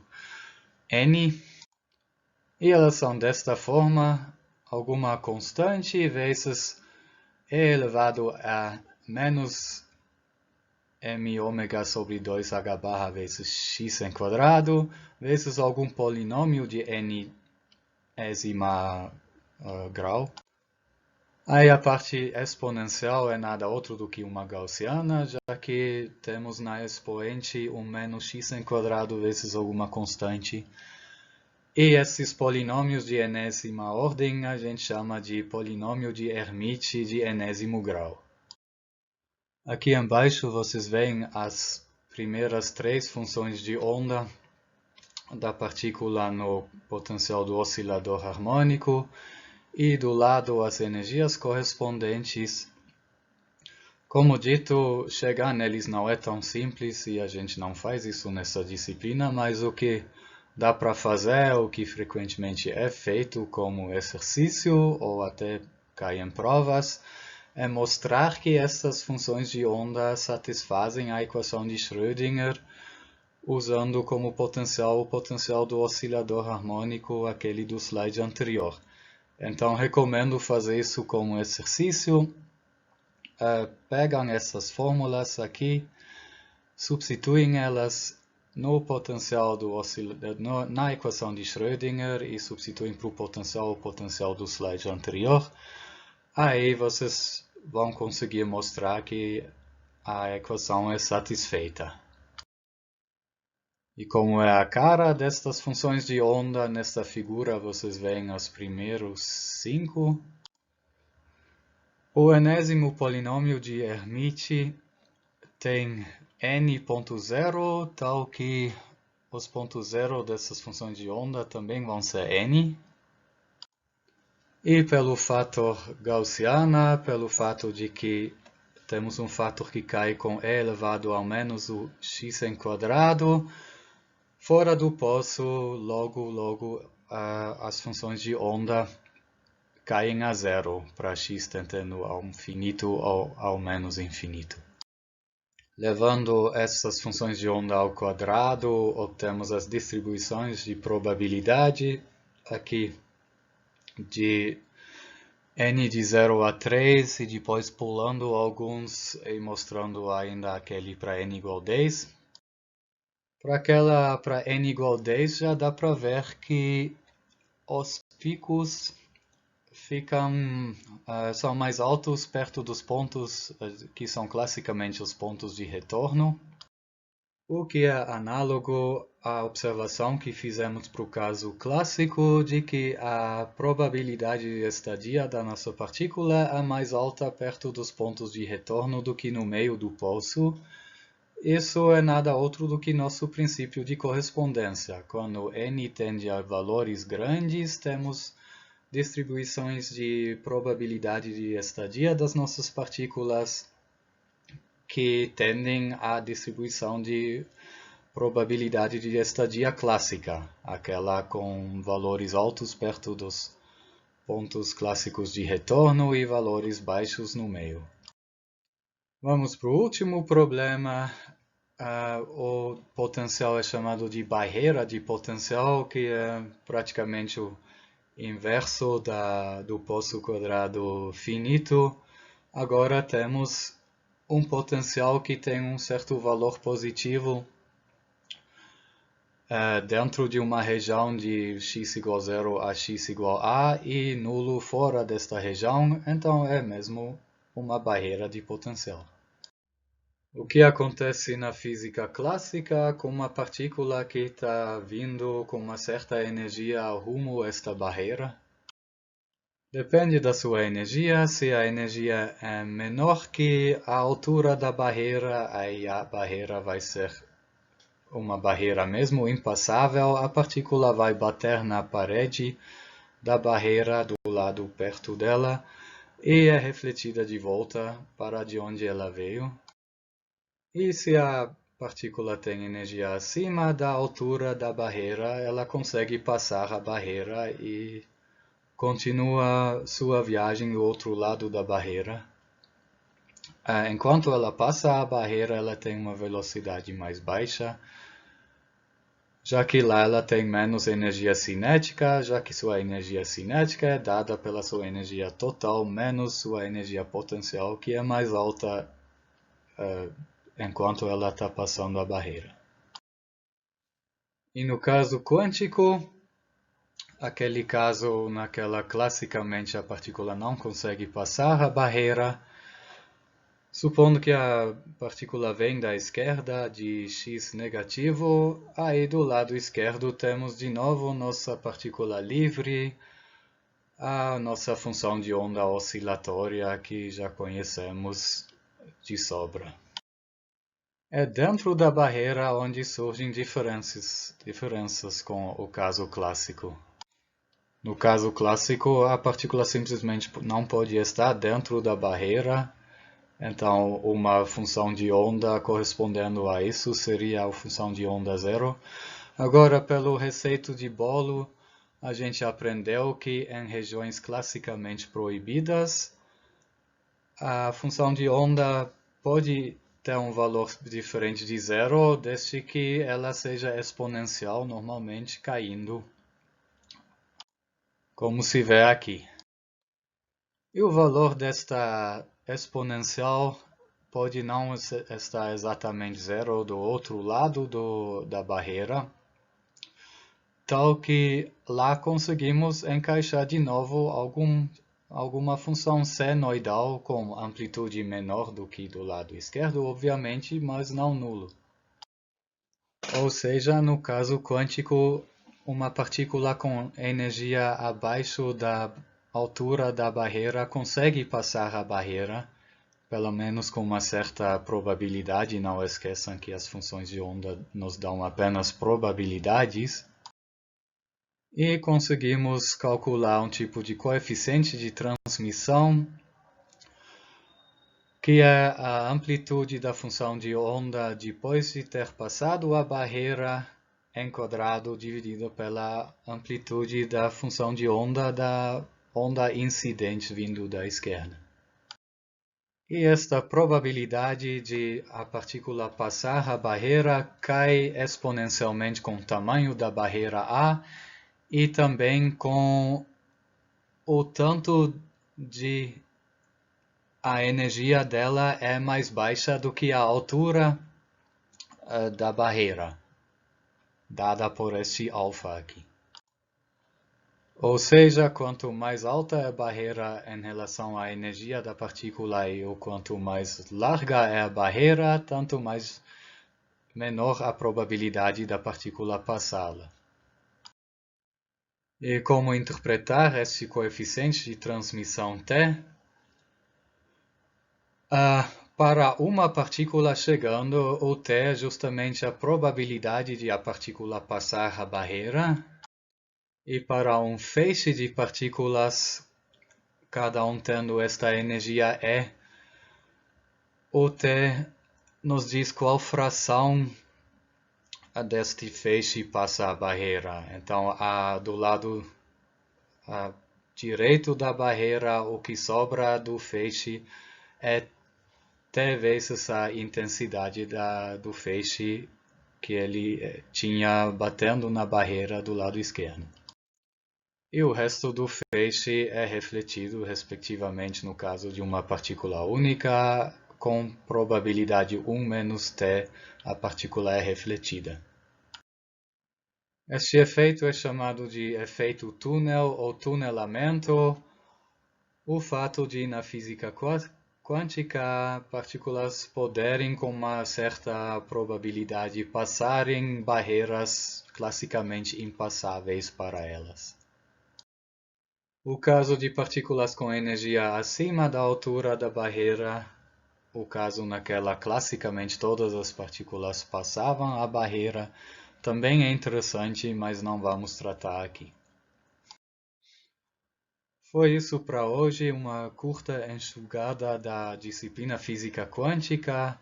n. E elas são desta forma, alguma constante vezes e elevado a menos m ômega sobre 2h barra vezes x em quadrado, vezes algum polinômio de n-ésima grau. Aí a parte exponencial é nada outro do que uma gaussiana, já que temos na expoente um menos x em quadrado vezes alguma constante. E esses polinômios de enésima ordem a gente chama de polinômio de Hermite de enésimo grau. Aqui embaixo vocês veem as primeiras três funções de onda da partícula no potencial do oscilador harmônico e do lado as energias correspondentes. Como dito, chegar neles não é tão simples e a gente não faz isso nessa disciplina, mas o que dá para fazer, o que frequentemente é feito como exercício ou até cai em provas, é mostrar que essas funções de onda satisfazem a equação de Schrödinger usando como potencial o potencial do oscilador harmônico, aquele do slide anterior. Então, recomendo fazer isso como exercício. Pegam essas fórmulas aqui, substituem elas no potencial do na equação de Schrödinger e substituem para o potencial do slide anterior. Aí vocês vão conseguir mostrar que a equação é satisfeita. E como é a cara destas funções de onda, nesta figura vocês veem os primeiros 5. O enésimo polinômio de Hermite tem n.0, tal que os pontos zero dessas funções de onda também vão ser n. E pelo fator gaussiana, pelo fato de que temos um fator que cai com e elevado ao menos o x em quadrado, fora do poço, logo as funções de onda caem a zero para x tendendo ao infinito ou ao menos infinito. Levando essas funções de onda ao quadrado, obtemos as distribuições de probabilidade aqui de n de 0 a 3 e depois pulando alguns e mostrando ainda aquele para n igual a 10. Para n igual a 10 já dá para ver que os picos são mais altos perto dos pontos que são classicamente os pontos de retorno, o que é análogo à observação que fizemos para o caso clássico de que a probabilidade de estadia da nossa partícula é mais alta perto dos pontos de retorno do que no meio do poço. Isso é nada outro do que nosso princípio de correspondência. Quando n tende a valores grandes, temos distribuições de probabilidade de estadia das nossas partículas que tendem à distribuição de probabilidade de estadia clássica, aquela com valores altos perto dos pontos clássicos de retorno e valores baixos no meio. Vamos para o último problema. O potencial é chamado de barreira de potencial, que é praticamente o inverso do poço quadrado finito. Agora temos um potencial que tem um certo valor positivo dentro de uma região de x igual a 0 a x igual a e nulo fora desta região, então é mesmo uma barreira de potencial. O que acontece na física clássica com uma partícula que está vindo com uma certa energia rumo a esta barreira? Depende da sua energia. Se a energia é menor que a altura da barreira, aí a barreira vai ser uma barreira mesmo impassável. A partícula vai bater na parede da barreira do lado perto dela e é refletida de volta para de onde ela veio. E se a partícula tem energia acima da altura da barreira, ela consegue passar a barreira e continua sua viagem do outro lado da barreira. Enquanto ela passa a barreira, ela tem uma velocidade mais baixa, já que lá ela tem menos energia cinética, já que sua energia cinética é dada pela sua energia total menos sua energia potencial, que é mais alta enquanto ela está passando a barreira. E no caso quântico, aquele caso naquela classicamente a partícula não consegue passar a barreira, supondo que a partícula vem da esquerda de x negativo, aí do lado esquerdo temos de novo nossa partícula livre, a nossa função de onda oscilatória que já conhecemos de sobra. É dentro da barreira onde surgem diferenças com o caso clássico. No caso clássico, a partícula simplesmente não pode estar dentro da barreira, então uma função de onda correspondendo a isso seria a função de onda zero. Agora, pelo receito de bolo, a gente aprendeu que em regiões classicamente proibidas, a função de onda pode ter um valor diferente de zero, desde que ela seja exponencial, normalmente caindo, como se vê aqui. E o valor desta exponencial pode não estar exatamente zero do outro lado da barreira, tal que lá conseguimos encaixar de novo alguma função senoidal com amplitude menor do que do lado esquerdo, obviamente, mas não nulo. Ou seja, no caso quântico, uma partícula com energia abaixo da altura da barreira consegue passar a barreira, pelo menos com uma certa probabilidade. Não esqueçam que as funções de onda nos dão apenas probabilidades. E conseguimos calcular um tipo de coeficiente de transmissão, que é a amplitude da função de onda depois de ter passado a barreira enquadrado dividido pela amplitude da função de onda da onda incidente vindo da esquerda. E esta probabilidade de a partícula passar a barreira cai exponencialmente com o tamanho da barreira A e também com o tanto de a energia dela é mais baixa do que a altura da barreira, dada por este alfa aqui. Ou seja, quanto mais alta é a barreira em relação à energia da partícula e o quanto mais larga é a barreira, tanto mais menor a probabilidade da partícula passá-la. E como interpretar este coeficiente de transmissão T? Para uma partícula chegando, o T é justamente a probabilidade de a partícula passar a barreira. E para um feixe de partículas, cada um tendo esta energia E, o T nos diz qual fração deste feixe passa a barreira. Então, do lado direito da barreira, o que sobra do feixe é T vezes a intensidade do feixe que ele tinha batendo na barreira do lado esquerdo. E o resto do feixe é refletido, respectivamente, no caso de uma partícula única, com probabilidade 1 menos T, a partícula é refletida. Este efeito é chamado de efeito túnel ou tunelamento. O fato de, na física quântica, partículas poderem, com uma certa probabilidade, passarem barreiras classicamente impassáveis para elas. O caso de partículas com energia acima da altura da barreira, o caso naquela classicamente todas as partículas passavam a barreira, também é interessante, mas não vamos tratar aqui. Foi isso para hoje, uma curta enxugada da disciplina física quântica,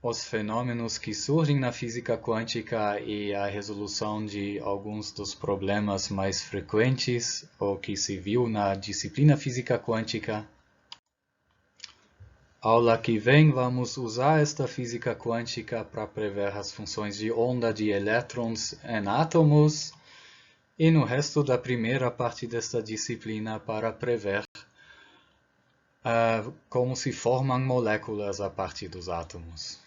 os fenômenos que surgem na física quântica e a resolução de alguns dos problemas mais frequentes ou que se viu na disciplina física quântica. Aula que vem vamos usar esta física quântica para prever as funções de onda de elétrons em átomos e no resto da primeira parte desta disciplina para prever como se formam moléculas a partir dos átomos.